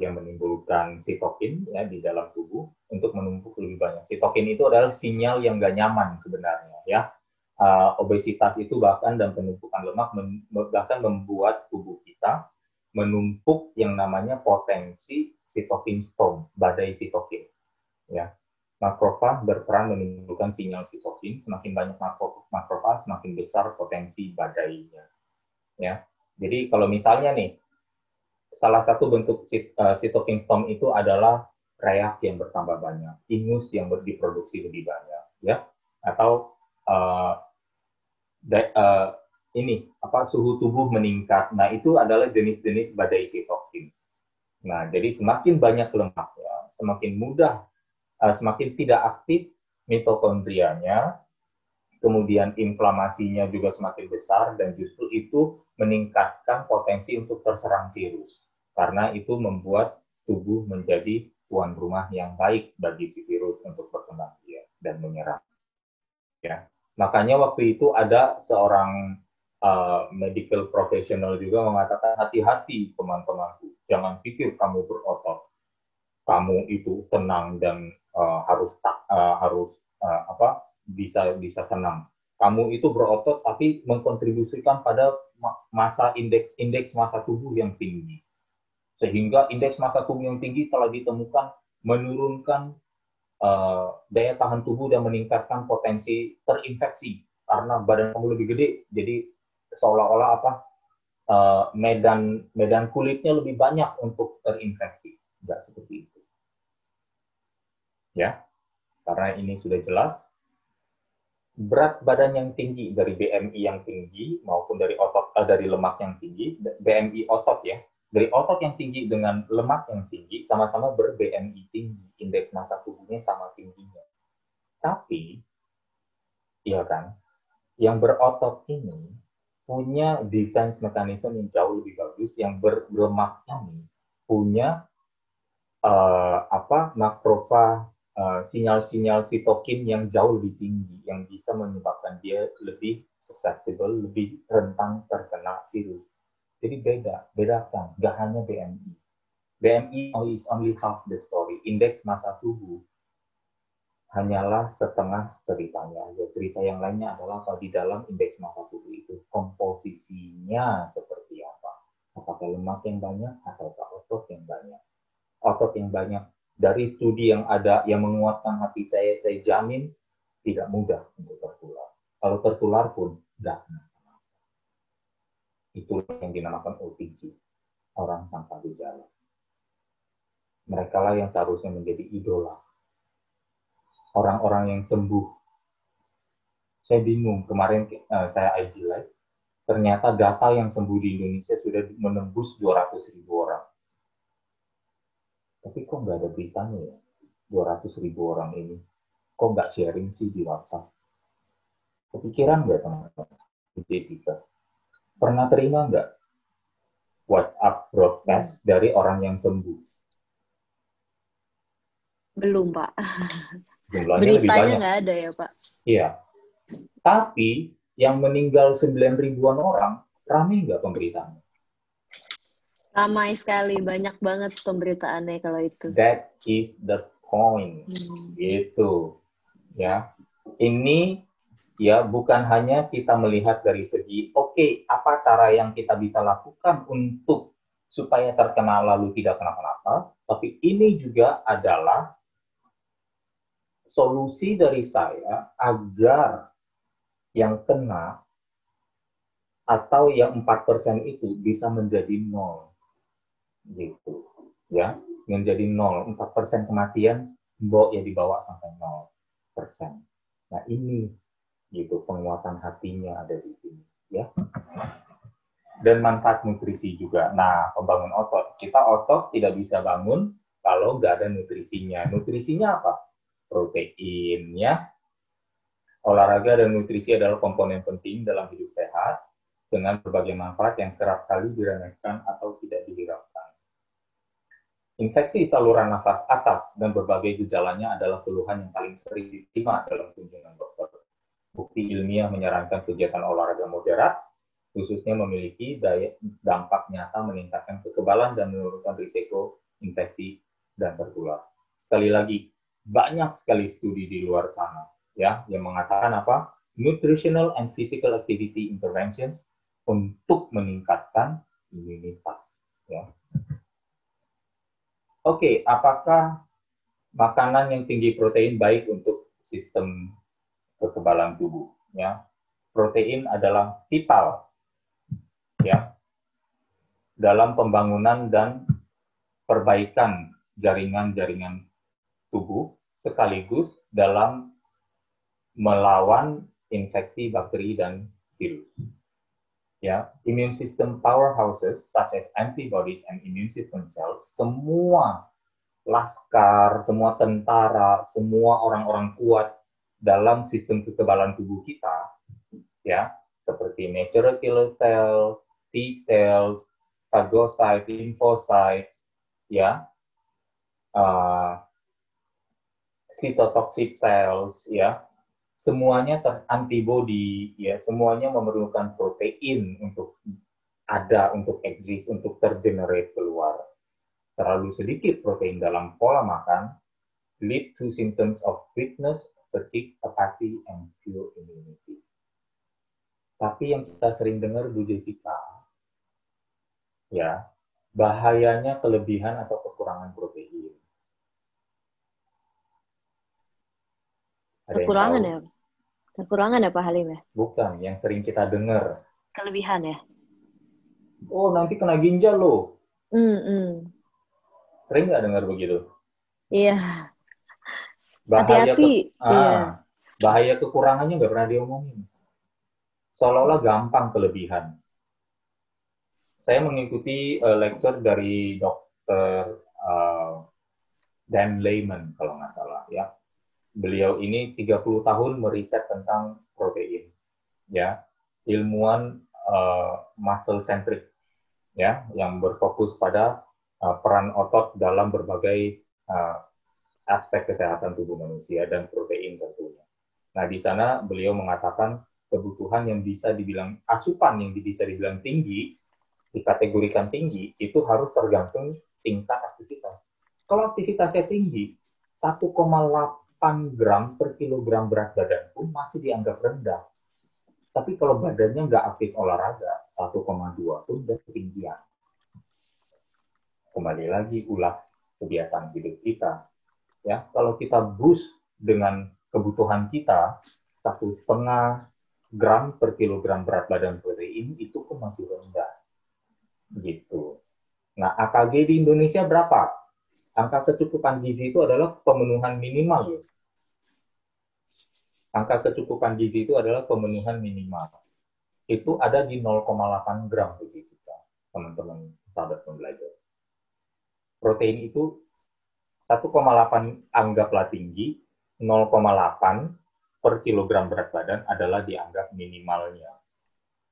yang menimbulkan sitokin, ya, di dalam tubuh untuk menumpuk lebih banyak. Sitokin itu adalah sinyal yang nggak nyaman sebenarnya, ya. Obesitas itu bahkan dan penumpukan lemak bahkan membuat tubuh kita kita menumpuk yang namanya potensi sitokin storm, badai sitokin. Ya, makrofag berperan menimbulkan sinyal sitokin. Semakin banyak makrofag, semakin besar potensi badainya. Ya, jadi kalau misalnya nih, salah satu bentuk sitokin storm itu adalah reak yang bertambah banyak, ingus yang diproduksi lebih banyak, ya, atau suhu tubuh meningkat. Nah, itu adalah jenis-jenis badai sitokin. Nah, jadi semakin banyak lemaknya, semakin mudah, semakin tidak aktif mitokondrianya, kemudian inflamasinya juga semakin besar, dan justru itu meningkatkan potensi untuk terserang virus. Karena itu membuat tubuh menjadi tuan rumah yang baik bagi si virus untuk berkembang biak dan menyerang. Ya. Makanya waktu itu ada seorang medical professional juga mengatakan, hati-hati teman-temanku, jangan pikir kamu berotot, kamu itu tenang dan bisa tenang. Kamu itu berotot tapi mengkontribusikan pada indeks massa tubuh yang tinggi. Sehingga indeks massa tubuh yang tinggi telah ditemukan menurunkan daya tahan tubuh dan meningkatkan potensi terinfeksi. Karena badan kamu lebih gede, jadi seolah-olah medan kulitnya lebih banyak untuk terinfeksi. Tidak seperti itu. Ya, karena ini sudah jelas. Berat badan yang tinggi, dari BMI yang tinggi maupun dari lemak yang tinggi, BMI otot ya, dari otot yang tinggi dengan lemak yang tinggi sama-sama ber-BMI tinggi, indeks massa tubuhnya sama tingginya. Tapi, iya kan, yang berotot ini punya defense mechanism yang jauh lebih bagus, yang berlemak ini punya makrofag, sinyal-sinyal sitokin yang jauh lebih tinggi, yang bisa menyebabkan dia lebih susceptible, lebih rentan terkena virus. Jadi bedakan, nggak hanya BMI. BMI is only half the story. Indeks massa tubuh hanyalah setengah ceritanya. Ya, cerita yang lainnya adalah kalau di dalam indeks massa tubuh itu komposisinya seperti apa. Apakah lemak yang banyak atau otot yang banyak. Otot yang banyak. Dari studi yang ada yang menguatkan hati saya jamin tidak mudah untuk tertular. Kalau tertular pun tidak. Itulah yang dinamakan OTG, orang tanpa gejala. Mereka lah yang seharusnya menjadi idola. Orang-orang yang sembuh. Saya bingung, kemarin saya IG Live, ternyata data yang sembuh di Indonesia sudah menembus 200.000 orang. Tapi kok nggak ada beritanya ya, 200.000 orang ini. Kok nggak sharing sih di WhatsApp? Kepikiran nggak teman-teman? Jessica, pernah terima nggak WhatsApp broadcast dari orang yang sembuh? Belum, Pak. Jumlahnya Beritanya lebih banyak. Nggak ada ya, Pak? Iya. Tapi yang meninggal 9.000-an orang, ramai nggak pemberitaannya? Ramai sekali, banyak banget pemberitaannya kalau itu. That is the point. Gitu. Ya. Ini ya bukan hanya kita melihat dari segi, oke, apa cara yang kita bisa lakukan untuk supaya terkena lalu tidak kenapa-napa, tapi ini juga adalah solusi dari saya agar yang kena atau yang 4% itu bisa menjadi 0. Gitu. Ya, menjadi 0. 4% kematian, ya dibawa sampai 0%. Nah, ini gitu penguatan hatinya ada di sini, ya. Dan manfaat nutrisi juga. Nah, pembangun otot. Kita otot tidak bisa bangun kalau nggak ada nutrisinya. Nutrisinya apa? Protein, ya. Olahraga dan nutrisi adalah komponen penting dalam hidup sehat dengan berbagai manfaat yang kerap kali diremehkan atau tidak dihiraukan. Infeksi saluran nafas atas dan berbagai gejalanya adalah keluhan yang paling sering diterima dalam kunjungan dokter. Bukti ilmiah menyarankan kegiatan olahraga moderat, khususnya memiliki dampak nyata meningkatkan kekebalan dan menurunkan risiko infeksi dan tertular. Sekali lagi, banyak sekali studi di luar sana ya yang mengatakan apa? Nutritional and physical activity interventions untuk meningkatkan imunitas. Ya. Oke, apakah makanan yang tinggi protein baik untuk sistem kekebalan tubuh? Ya, protein adalah vital, ya, dalam pembangunan dan perbaikan jaringan-jaringan tubuh, sekaligus dalam melawan infeksi bakteri dan virus. Ya, immune system powerhouses such as antibodies and immune system cells, semua laskar, semua tentara, semua orang-orang kuat dalam sistem kekebalan tubuh kita, ya, seperti natural killer cell, T cells, phagocytes, lymphocytes, ya, cytotoxic cells, ya, semuanya antibody, ya, semuanya memerlukan protein untuk ada, untuk eksis, untuk tergenerate keluar. Terlalu sedikit protein dalam pola makan lead to symptoms of weakness, fatigue, apathy, and poor immunity. Tapi yang kita sering dengar, Bu Jessica, ya, bahayanya kelebihan atau kekurangan protein. Ada Kekurangan ya? Kekurangan ya Pak Halim ya? Bukan, yang sering kita dengar. Kelebihan ya? Oh, nanti kena ginjal loh. Sering nggak dengar begitu? Iya. Bahaya hati-hati. Iya. Bahaya kekurangannya nggak pernah diomongin. Seolah-olah gampang kelebihan. Saya mengikuti lecture dari Dr. Dan Lehman, kalau nggak salah, ya. Beliau ini 30 tahun meriset tentang protein, ya, ilmuwan muscle centric, ya, yang berfokus pada peran otot dalam berbagai aspek kesehatan tubuh manusia dan protein tentunya. Nah, di sana beliau mengatakan kebutuhan yang bisa dibilang asupan yang bisa dibilang tinggi, dikategorikan tinggi, itu harus tergantung tingkat aktivitas. Kalau aktivitasnya tinggi, 1,8 gram per kilogram berat badan pun masih dianggap rendah. Tapi kalau badannya nggak aktif olahraga, 1,2 pun udah ketinggian. Kembali lagi, ulah kebiasaan hidup kita. Ya, kalau kita boost dengan kebutuhan kita, 1,5 gram per kilogram berat badan protein, itu pun masih rendah. Gitu. Nah, AKG di Indonesia berapa? Angka kecukupan gizi itu adalah pemenuhan minimal. Angka kecukupan gizi itu adalah pemenuhan minimal. Itu ada di 0,8 gram per fisika, teman-teman sahabat pembelajar. Protein itu 1,8 anggaplah tinggi, 0,8 per kilogram berat badan adalah dianggap minimalnya.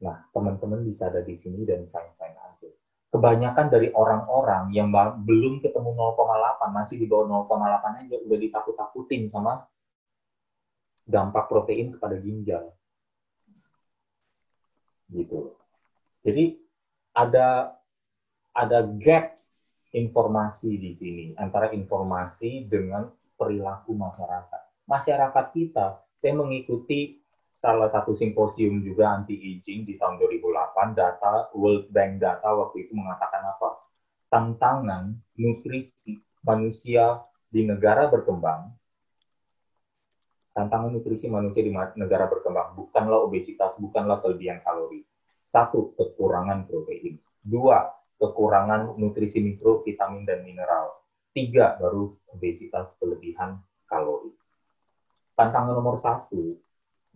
Nah, teman-teman bisa ada di sini dan fine-fine aja. Kebanyakan dari orang-orang yang belum ketemu 0,8, masih di bawah 0,8 aja, udah ditakut-takutin sama dampak protein kepada ginjal. Gitu. Jadi ada gap informasi di sini antara informasi dengan perilaku masyarakat. Masyarakat kita, saya mengikuti salah satu simposium juga anti-aging di tahun 2008, data World Bank data waktu itu mengatakan apa? Tantangan nutrisi manusia di negara berkembang, tantangan nutrisi manusia di negara berkembang bukanlah obesitas, bukanlah kelebihan kalori. 1, kekurangan protein. 2, kekurangan nutrisi mikro, vitamin, dan mineral. 3, baru obesitas, kelebihan kalori. Tantangan nomor 1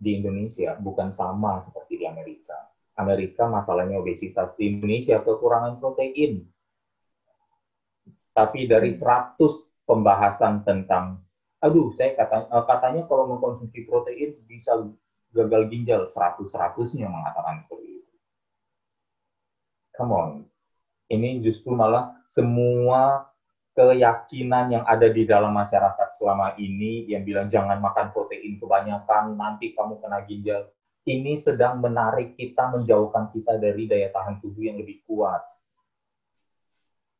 di Indonesia bukan sama seperti di Amerika. Amerika masalahnya obesitas, di Indonesia kekurangan protein. Tapi dari 100 pembahasan tentang, aduh, saya katanya kalau mengkonsumsi protein bisa gagal ginjal, 100-100-nya mengatakan seperti itu. Come on. Ini justru malah semua keyakinan yang ada di dalam masyarakat selama ini yang bilang jangan makan protein kebanyakan, nanti kamu kena ginjal. Ini sedang menarik kita, menjauhkan kita dari daya tahan tubuh yang lebih kuat.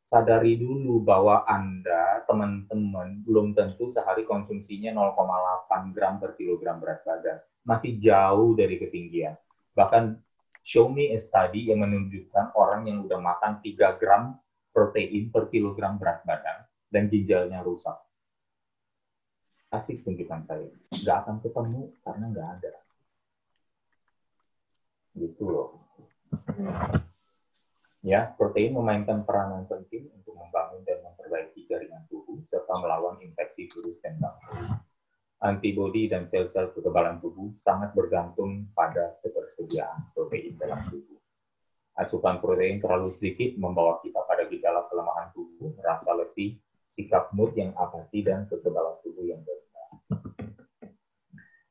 Sadari dulu bahwa Anda, teman-teman, belum tentu sehari konsumsinya 0,8 gram per kilogram berat badan. Masih jauh dari ketinggian. Bahkan show me a study yang menunjukkan orang yang udah makan 3 gram protein per kilogram berat badan dan ginjalnya rusak. Kasih tunjukkan saya. Nggak akan ketemu karena nggak ada. Gitu loh. Ya, protein memainkan peranan penting untuk membangun dan memperbaiki jaringan tubuh serta melawan infeksi virus dan bakteri. Antibodi dan sel-sel kekebalan tubuh sangat bergantung pada ketersediaan protein dalam tubuh. Asupan protein terlalu sedikit membawa kita pada gejala kelemahan tubuh, rasa letih, sikap mood yang apati, dan kekebalan tubuh yang rendah.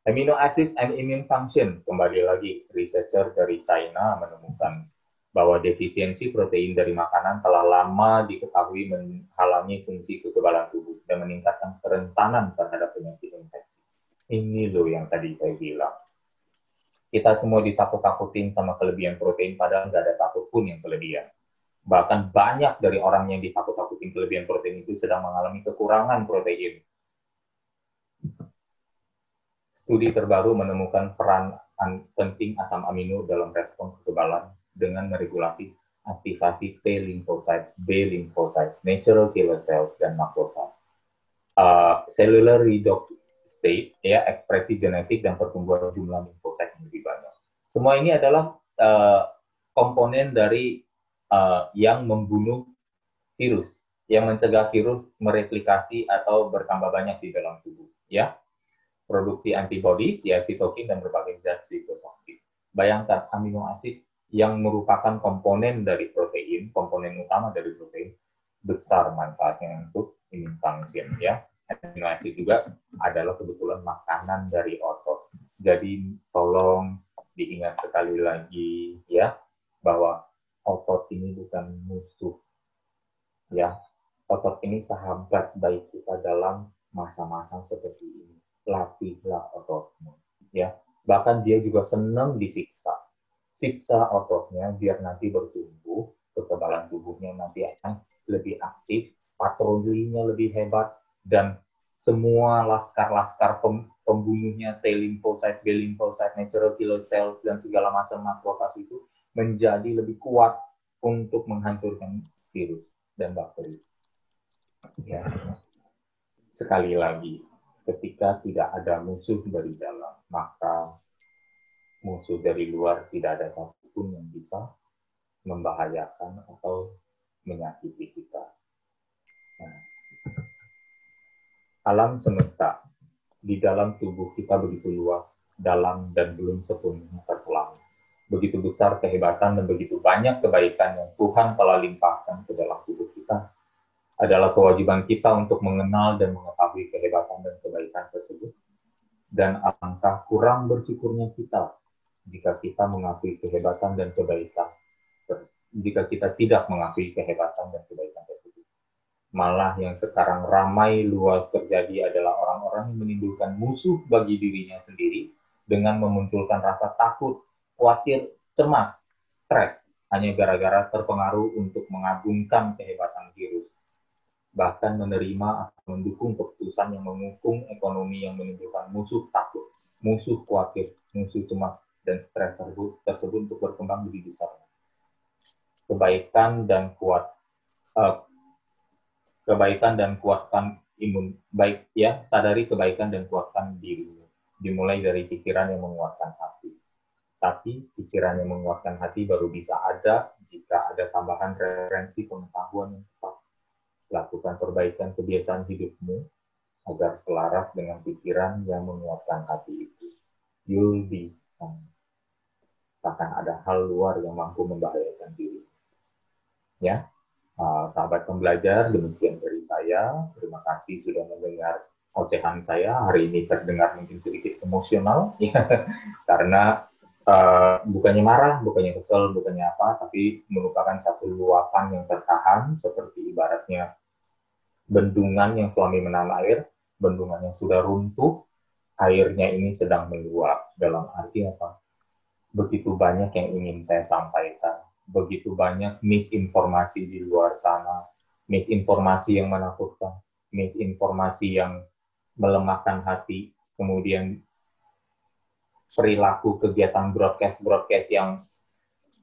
Amino acids and immune function. Kembali lagi, researcher dari China menemukan bahwa defisiensi protein dari makanan telah lama diketahui menghalangi fungsi kekebalan tubuh dan meningkatkan kerentanan terhadap penyakit infeksi. Ini loh yang tadi saya bilang. Kita semua ditakut-takutin sama kelebihan protein, padahal nggak ada satupun yang kelebihan. Bahkan banyak dari orang yang ditakut-takutin kelebihan protein itu sedang mengalami kekurangan protein. Studi terbaru menemukan peran penting asam amino dalam respon kekebalan dengan meregulasi aktivasi T limfocyte, B limfocyte, natural killer cells, dan macrophage. Cellular redox state, ya, ekspresi genetik dan pertumbuhan jumlah limfosit yang lebih banyak. Semua ini adalah komponen dari yang membunuh virus, yang mencegah virus mereplikasi atau bertambah banyak di dalam tubuh, ya. Produksi antibodies, ya, sitokin dan berbagai zat sitotoksik. Bayangkan amino asid yang merupakan komponen dari protein, komponen utama dari protein, besar manfaatnya untuk immune function, ya. Amino asid juga adalah kebetulan makanan dari otot. Jadi tolong diingat sekali lagi, ya, bahwa otot ini bukan musuh, ya. Otot ini sahabat baik kita dalam masa-masa seperti ini. Latihlah ototmu, ya. Bahkan dia juga senang disiksa. Siksa ototnya biar nanti bertumbuh, kekebalan tubuhnya nanti akan lebih aktif, patrolinya lebih hebat, dan semua laskar-laskar pembunuhnya, T lymphocyte, B lymphocyte, natural killer cells, dan segala macam makrofas itu menjadi lebih kuat untuk menghancurkan virus dan bakteri. Ya. Sekali lagi, ketika tidak ada musuh dari dalam, maka musuh dari luar tidak ada satupun yang bisa membahayakan atau menyakiti kita. Nah, alam semesta di dalam tubuh kita begitu luas, dalam, dan belum sepenuhnya terselam. Begitu besar kehebatan dan begitu banyak kebaikan yang Tuhan telah limpahkan ke dalam tubuh kita. Adalah kewajiban kita untuk mengenal dan mengetahui kehebatan dan kebaikan tersebut. Dan alangkah kurang bersyukurnya kita jika kita mengakui kehebatan dan kebaikan, jika kita tidak mengakui kehebatan dan kebaikan tersebut. Malah yang sekarang ramai luas terjadi adalah orang-orang yang menimbulkan musuh bagi dirinya sendiri dengan memunculkan rasa takut, khawatir, cemas, stres, hanya gara-gara terpengaruh untuk mengagungkan kehebatan virus. Bahkan menerima atau mendukung keputusan yang mengukung ekonomi yang menimbulkan musuh takut, musuh khawatir, musuh cemas, dan stres tersebut untuk berkembang lebih besar. Kebaikan dan kuatkan imun, baik, ya, sadari kebaikan dan kuatkan dirimu. Dimulai dari pikiran yang menguatkan hati. Tapi pikiran yang menguatkan hati baru bisa ada jika ada tambahan referensi pengetahuan yang tepat. Lakukan perbaikan kebiasaan hidupmu agar selaras dengan pikiran yang menguatkan hati itu. You'll be fine. Takkan ada hal luar yang mampu membahayakan diri. Ya, sahabat pembelajar, demikian dari saya. Terima kasih sudah mendengar ocehan saya. Hari ini terdengar mungkin sedikit emosional, ya, karena bukannya marah, bukannya kesel, bukannya apa, tapi merupakan satu luapan yang tertahan, seperti ibaratnya bendungan yang suami menahan air, bendungan yang sudah runtuh, airnya ini sedang meluap. Dalam arti apa? Begitu banyak yang ingin saya sampaikan, begitu banyak misinformasi di luar sana, misinformasi yang menakutkan, misinformasi yang melemahkan hati, kemudian perilaku kegiatan broadcast yang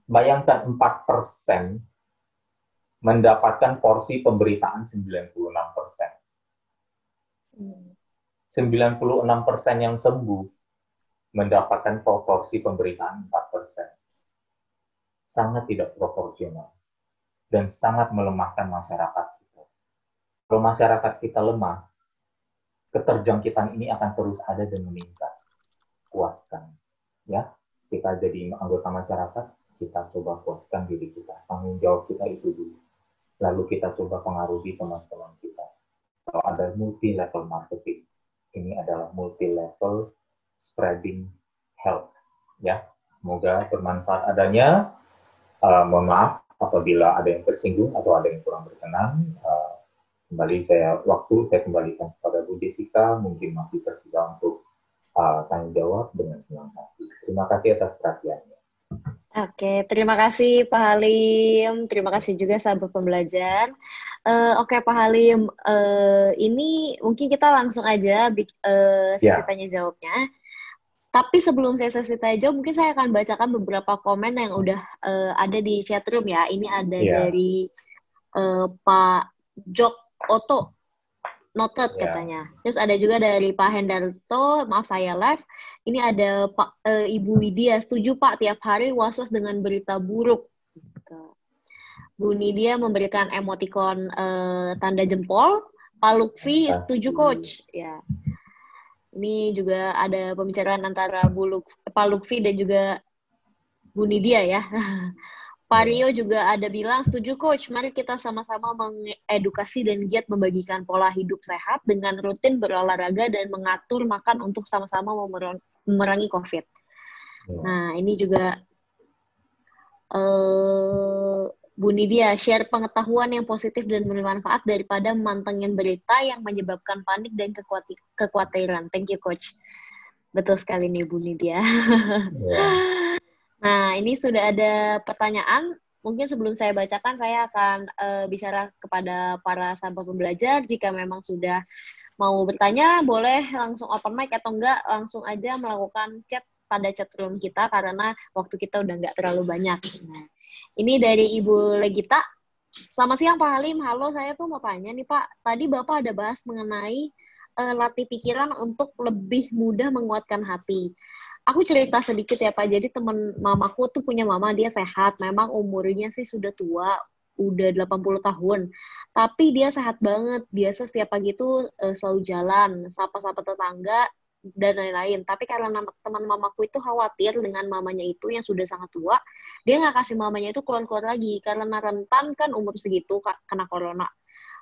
bayangkan 4% mendapatkan porsi pemberitaan 96%. 96% yang sembuh mendapatkan porsi pemberitaan 4%. Sangat tidak proporsional dan sangat melemahkan masyarakat kita. Kalau masyarakat kita lemah, keterjangkitan ini akan terus ada dan meningkat. Kuatkan, ya. Kita jadi anggota masyarakat, kita coba kuatkan diri kita. Tanggung jawab kita itu dulu. Lalu kita coba pengaruhi teman-teman kita. Kalau ada multi-level marketing, ini adalah multi-level spreading health, ya. Semoga bermanfaat adanya. Mohon maaf apabila ada yang tersinggung atau ada yang kurang berkenan. Kembali saya kembalikan kepada Bu Jessica, mungkin masih tersisa untuk tanya jawab dengan senang hati. Terima kasih atas perhatiannya. Oke, terima kasih Pak Halim. Terima kasih juga sahabat pembelajar. Oke Pak Halim, ini mungkin kita langsung aja sesi tanya jawabnya. Tapi sebelum saya sesi tanya jawab, mungkin saya akan bacakan beberapa komen yang udah ada di chatroom ya. Ini ada dari Pak Jok Oto. Noted katanya. Terus ada juga dari Pak Hendarto, maaf saya live. Ini ada Ibu Widya, setuju Pak, tiap hari was-was dengan berita buruk. Bu Nidia memberikan emotikon tanda jempol. Pak Lutfi, setuju Coach. Ya. Ini juga ada pembicaraan antara Pak Lutfi dan juga Bu Nidia ya. Pak Rio juga ada bilang, setuju Coach, mari kita sama-sama mengedukasi dan giat membagikan pola hidup sehat dengan rutin berolahraga dan mengatur makan untuk sama-sama memerangi COVID. Nah, ini juga Bu Nidia, share pengetahuan yang positif dan bermanfaat daripada mantengin berita yang menyebabkan panik dan kekhawatiran. Thank you Coach. Betul sekali nih Bu Nidia. Nah, ini sudah ada pertanyaan. Mungkin sebelum saya bacakan, saya akan bicara kepada para sahabat pembelajar. Jika memang sudah mau bertanya, boleh langsung open mic atau enggak, langsung aja melakukan chat pada chat room kita, karena waktu kita udah nggak terlalu banyak. Nah, ini dari Ibu Legita. Selamat siang Pak Halim. Halo, saya tuh mau tanya nih Pak. Tadi Bapak ada bahas mengenai latih pikiran untuk lebih mudah menguatkan hati. Aku cerita sedikit ya Pak, jadi teman mamaku tuh punya mama, dia sehat, memang umurnya sih sudah tua, udah 80 tahun, tapi dia sehat banget, biasa setiap pagi tuh selalu jalan, sapa-sapa tetangga, dan lain-lain. Tapi karena teman mamaku itu khawatir dengan mamanya itu yang sudah sangat tua, dia nggak kasih mamanya itu keluar-keluar lagi, karena rentan kan umur segitu kena corona.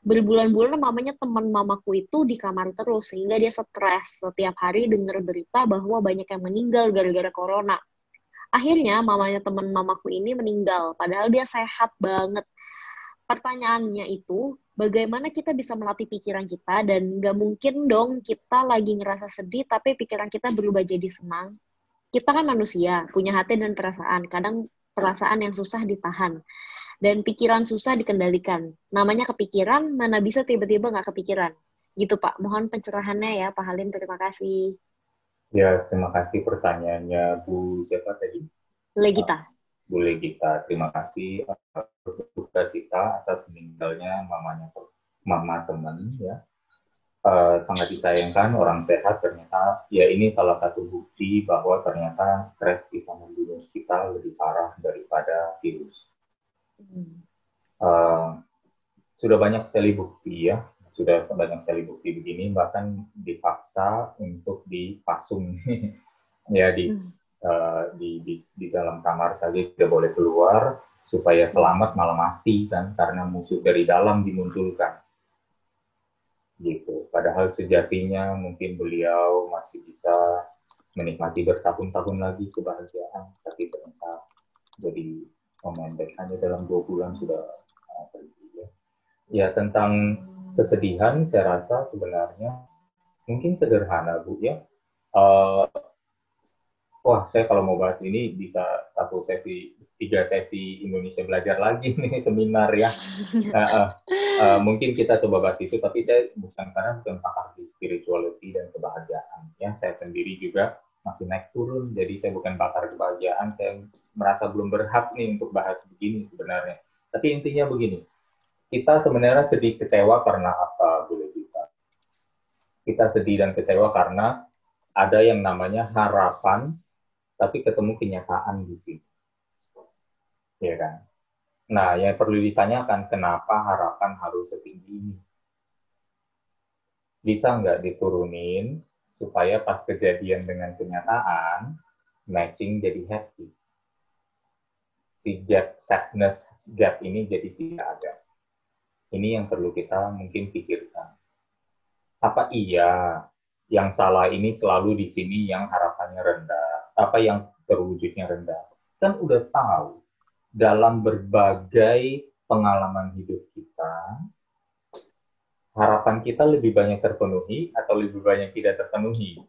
Berbulan-bulan mamanya teman mamaku itu di kamar terus, sehingga dia stres setiap hari dengar berita bahwa banyak yang meninggal gara-gara corona. Akhirnya mamanya teman mamaku ini meninggal, padahal dia sehat banget. Pertanyaannya itu, bagaimana kita bisa melatih pikiran kita, dan nggak mungkin dong kita lagi ngerasa sedih, tapi pikiran kita berubah jadi senang. Kita kan manusia, punya hati dan perasaan, kadang perasaan yang susah ditahan. Dan pikiran susah dikendalikan. Namanya kepikiran, mana bisa tiba-tiba nggak kepikiran. Gitu Pak, mohon pencerahannya ya Pak Halim, terima kasih. Ya, terima kasih pertanyaannya Bu siapa tadi? Legita. Bu Legita, terima kasih duka cita atas meninggalnya mama teman ya. Sangat disayangkan orang sehat ternyata ya ini salah satu bukti bahwa ternyata stres bisa membunuh kita lebih parah daripada virus. Sudah banyak sekali bukti ya, sudah banyak sekali bukti begini, bahkan dipaksa untuk dipasung ya di dalam kamar saja tidak boleh keluar supaya selamat malah mati kan karena musuh dari dalam dimunculkan gitu. Padahal sejatinya mungkin beliau masih bisa menikmati bertahun-tahun lagi kebahagiaan, tapi ternyata jadi memendek hanya dalam 2 bulan sudah pergi ya. Ya, tentang kesedihan saya rasa sebenarnya mungkin sederhana Bu ya. Wah, saya kalau mau bahas ini bisa 3 sesi Indonesia Belajar lagi nih seminar ya. Mungkin kita coba bahas itu, tapi saya bukan pakar di spirituality dan kebahagiaan ya. Saya sendiri juga masih naik turun, jadi saya bukan pakar kebahagiaan. Saya merasa belum berhak nih untuk bahas begini sebenarnya. Tapi intinya begini, kita sebenarnya sedih kecewa karena apa, boleh kita? Kita sedih dan kecewa karena ada yang namanya harapan, tapi ketemu kenyataan di sini, ya kan? Nah, yang perlu ditanyakan, kenapa harapan harus setinggi ini? Bisa nggak diturunin supaya pas kejadian dengan kenyataan, matching jadi happy? Si gap, sadness gap ini jadi tidak ada. Ini yang perlu kita mungkin pikirkan. Apa iya yang salah ini selalu di sini yang harapannya rendah? Apa yang terwujudnya rendah? Kan udah tahu dalam berbagai pengalaman hidup kita, harapan kita lebih banyak terpenuhi atau lebih banyak tidak terpenuhi?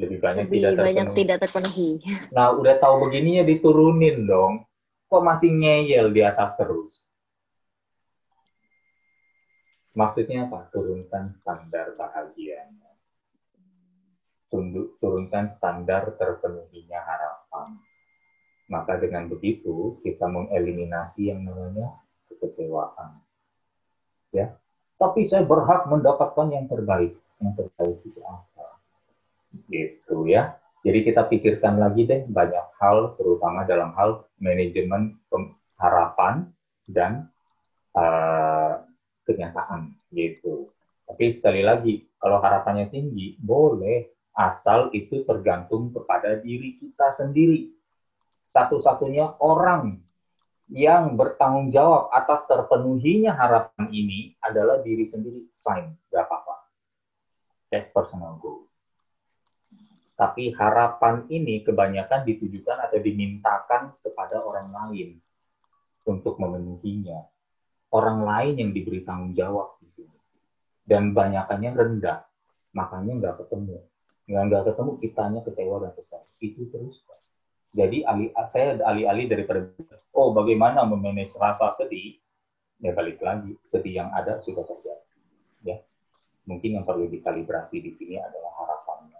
Lebih banyak tidak terpenuhi. Nah, udah tahu begini ya diturunin dong. Kok masih ngeyel di atas terus? Maksudnya apa? Turunkan standar bahagianya. Turunkan standar terpenuhinya harapan. Maka dengan begitu, kita mengeliminasi yang namanya kekecewaan. Ya, tapi saya berhak mendapatkan yang terbaik. Yang terbaik itu apa? Gitu ya. Jadi kita pikirkan lagi deh banyak hal, terutama dalam hal manajemen harapan dan kenyataan gitu. Tapi sekali lagi, kalau harapannya tinggi, boleh, asal itu tergantung kepada diri kita sendiri. Satu-satunya orang yang bertanggung jawab atas terpenuhinya harapan ini adalah diri sendiri. Fine, gak apa-apa. That's personal goal. Tapi harapan ini kebanyakan ditujukan atau dimintakan kepada orang lain untuk memenuhinya. Orang lain yang diberi tanggung jawab di sini. Dan banyakannya rendah. Makanya nggak ketemu. Nggak ketemu, kitanya kecewa dan kesal. Itu terus. Jadi saya alih-alih daripada, oh bagaimana memanage rasa sedih, ya balik lagi. Sedih yang ada sudah terjadi. Ya. Mungkin yang perlu dikalibrasi di sini adalah harapannya.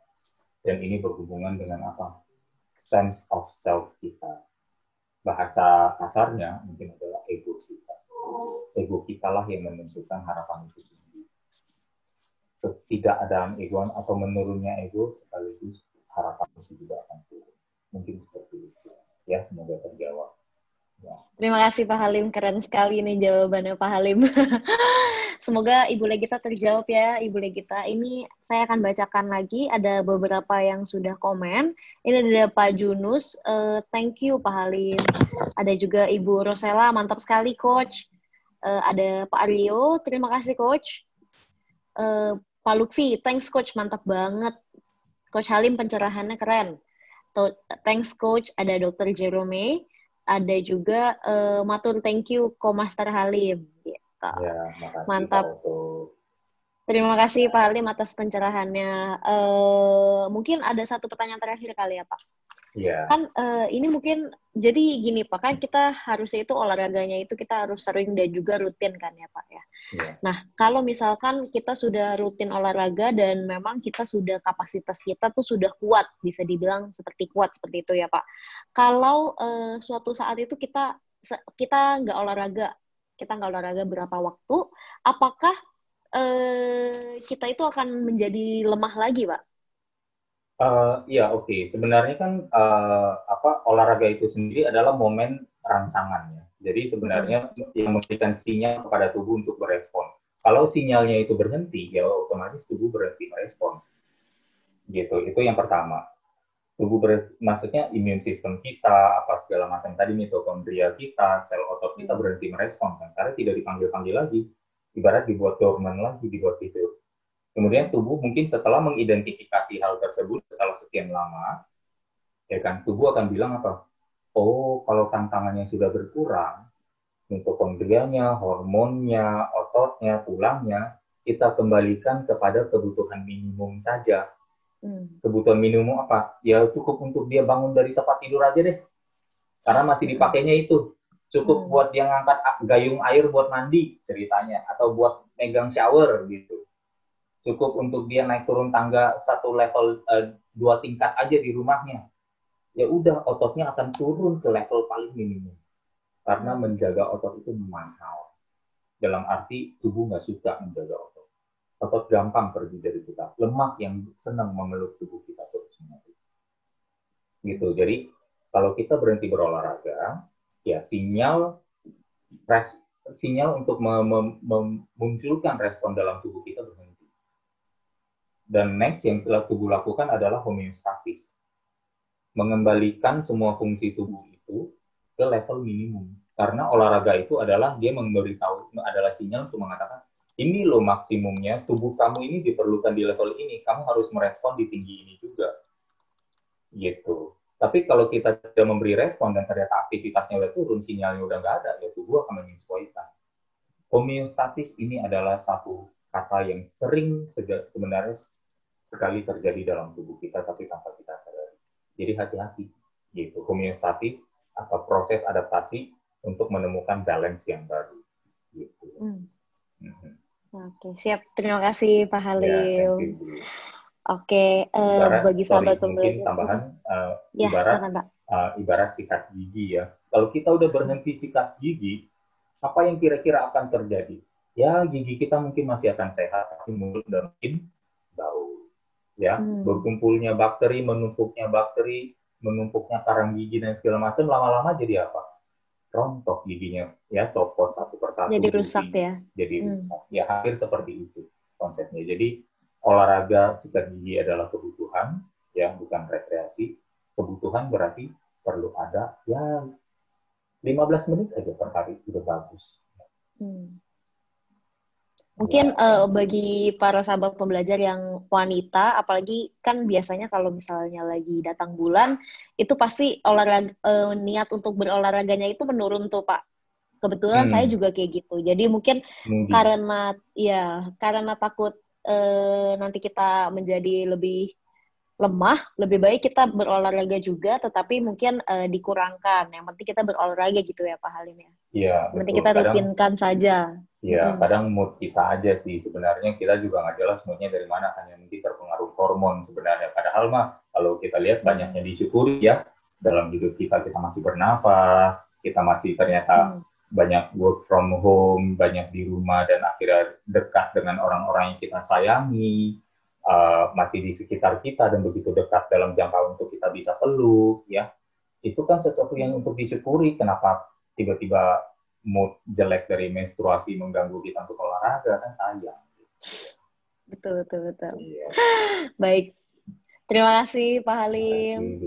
Dan ini berhubungan dengan apa? Sense of self kita. Bahasa kasarnya mungkin adalah ego kita. Ego kita lah yang menentukan harapan itu sendiri. Ketidakadaan ego atau menurunnya ego sekaligus harapan itu juga akan turun. Mungkin seperti itu. Ya, semoga terjawab. Ya. Terima kasih Pak Halim, keren sekali nih jawabannya Pak Halim. Semoga Ibu Legita terjawab ya, Ibu Legita. Ini saya akan bacakan lagi, ada beberapa yang sudah komen. Ini ada Pak Junus, thank you Pak Halim. Ada juga Ibu Rosella, mantap sekali Coach. Ada Pak Aryo, terima kasih Coach. Pak Lutfi, thanks Coach, mantap banget. Coach Halim pencerahannya keren. Thanks Coach, ada Dr. Jerome. Ada juga matur thank you Master Halim gitu. Ya, mantap. Terima kasih Pak Halim atas pencerahannya. Mungkin ada satu pertanyaan terakhir kali ya Pak. Ya. Kan ini mungkin jadi gini Pak, kan kita harusnya itu olahraganya itu kita harus sering dan juga rutin kan ya Pak ya. Nah, kalau misalkan kita sudah rutin olahraga dan memang kita sudah kapasitas kita tuh sudah kuat, bisa dibilang seperti kuat seperti itu ya Pak. Kalau suatu saat itu kita nggak olahraga berapa waktu, apakah kita itu akan menjadi lemah lagi Pak? Iya, oke. Sebenarnya kan olahraga itu sendiri adalah momen rangsangan ya. Jadi sebenarnya yang memberikan sinyal kepada tubuh untuk berespon. Kalau sinyalnya itu berhenti, ya otomatis tubuh berhenti merespon. Gitu. Itu yang pertama. Maksudnya imun sistem kita, apa segala macam tadi, mitokondria kita, sel otot kita berhenti merespon kan, karena tidak dipanggil-panggil lagi. Ibarat dibuat dormant lagi, dibuat tidur. Kemudian tubuh mungkin setelah mengidentifikasi hal tersebut setelah sekian lama, ya kan, tubuh akan bilang apa? Oh, kalau tantangannya sudah berkurang, mitokondrianya, hormonnya, ototnya, tulangnya, kita kembalikan kepada kebutuhan minimum saja. Kebutuhan minimum apa? Ya cukup untuk dia bangun dari tempat tidur aja deh. Karena masih dipakainya itu. Cukup buat dia ngangkat gayung air buat mandi ceritanya. Atau buat megang shower gitu. Cukup untuk dia naik turun tangga 1 level 2 tingkat aja di rumahnya. ya udah ototnya akan turun ke level paling minimum. Karena menjaga otot itu mahal. Dalam arti tubuh nggak suka menjaga otot. Otot gampang pergi dari kita. Lemak yang senang memeluk tubuh kita terus menerus. Gitu. Jadi kalau kita berhenti berolahraga, ya sinyal untuk memunculkan respon dalam tubuh kita berhenti. Dan next yang telah tubuh lakukan adalah homeostatis. Mengembalikan semua fungsi tubuh itu ke level minimum. Karena olahraga itu adalah dia memberitahu, adalah sinyal untuk mengatakan, ini loh maksimumnya, tubuh kamu ini diperlukan di level ini, kamu harus merespon di tinggi ini juga. Gitu. Tapi kalau kita tidak memberi respon dan ternyata aktivitasnya udah turun, sinyalnya udah nggak ada, ya tubuh akan menyesuaikan. Homeostatis ini adalah satu kata yang sering sebenarnya sekali terjadi dalam tubuh kita, tapi tanpa kita sadari. Jadi hati-hati. Gitu. Homeostatis atau proses adaptasi untuk menemukan balance yang baru. Gitu. Oke, siap. Terima kasih Pak Halim. Ya, Oke, bagi sahabat pembelajar. Mungkin tambahan, ya, ibarat sikat gigi ya. Kalau kita udah berhenti sikat gigi, apa yang kira-kira akan terjadi? Ya, gigi kita mungkin masih akan sehat, tapi mulut dan mungkin bau. Ya, berkumpulnya bakteri, menumpuknya karang gigi dan segala macam, lama-lama jadi apa? Rontok giginya, ya, copot satu persatu. Jadi rusak ya? Jadi rusak. Ya, hampir seperti itu konsepnya. Jadi, olahraga sikat gigi adalah kebutuhan, ya, bukan rekreasi. Kebutuhan berarti perlu ada, ya, 15 menit aja per hari, udah bagus. Mungkin bagi para sahabat pembelajar yang wanita, apalagi kan biasanya kalau misalnya lagi datang bulan, itu pasti niat untuk berolahraganya itu menurun tuh Pak. Kebetulan saya juga kayak gitu. Jadi mungkin karena takut nanti kita menjadi lebih lemah, lebih baik kita berolahraga juga, tetapi mungkin dikurangkan. Yang penting kita berolahraga gitu ya Pak Halim ya. Iya, betul. Penting kita rutinkan saja. Iya, kadang mood kita aja sih. Sebenarnya kita juga nggak jelas moodnya dari mana, hanya mungkin terpengaruh hormon sebenarnya. Padahal mah, kalau kita lihat banyaknya disyukuri ya, dalam hidup kita masih bernafas, kita masih ternyata banyak work from home, banyak di rumah, dan akhirnya dekat dengan orang-orang yang kita sayangi, masih di sekitar kita, dan begitu dekat dalam jangkauan untuk kita bisa peluk, ya. Itu kan sesuatu yang untuk disyukuri. Kenapa tiba-tiba mood jelek dari menstruasi mengganggu kita untuk olahraga, kan sayang. Betul. Iya. Baik. Terima kasih Pak Halim.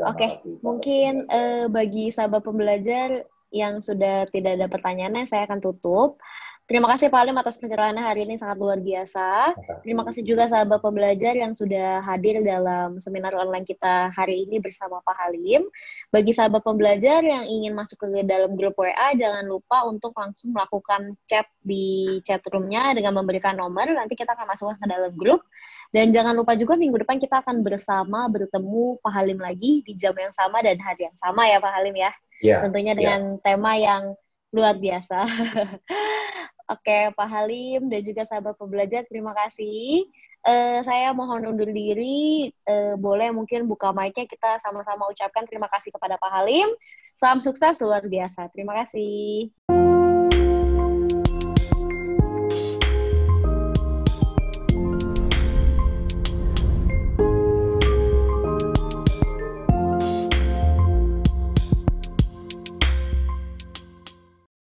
Oke, mungkin bagi sahabat pembelajar yang sudah tidak ada pertanyaannya, saya akan tutup. Terima kasih Pak Halim atas pencerahannya hari ini, sangat luar biasa. Terima kasih juga sahabat pembelajar yang sudah hadir dalam seminar online kita hari ini bersama Pak Halim. Bagi sahabat pembelajar yang ingin masuk ke dalam grup WA, jangan lupa untuk langsung melakukan chat di chat room-nya dengan memberikan nomor, nanti kita akan masuk ke dalam grup. Dan jangan lupa juga minggu depan kita akan bertemu Pak Halim lagi di jam yang sama dan hari yang sama ya Pak Halim ya. Tentunya dengan tema yang luar biasa. Oke, Pak Halim dan juga sahabat pembelajar, terima kasih. Saya mohon undur diri. Boleh mungkin buka mic-nya, kita sama-sama ucapkan terima kasih kepada Pak Halim. Salam sukses luar biasa. Terima kasih.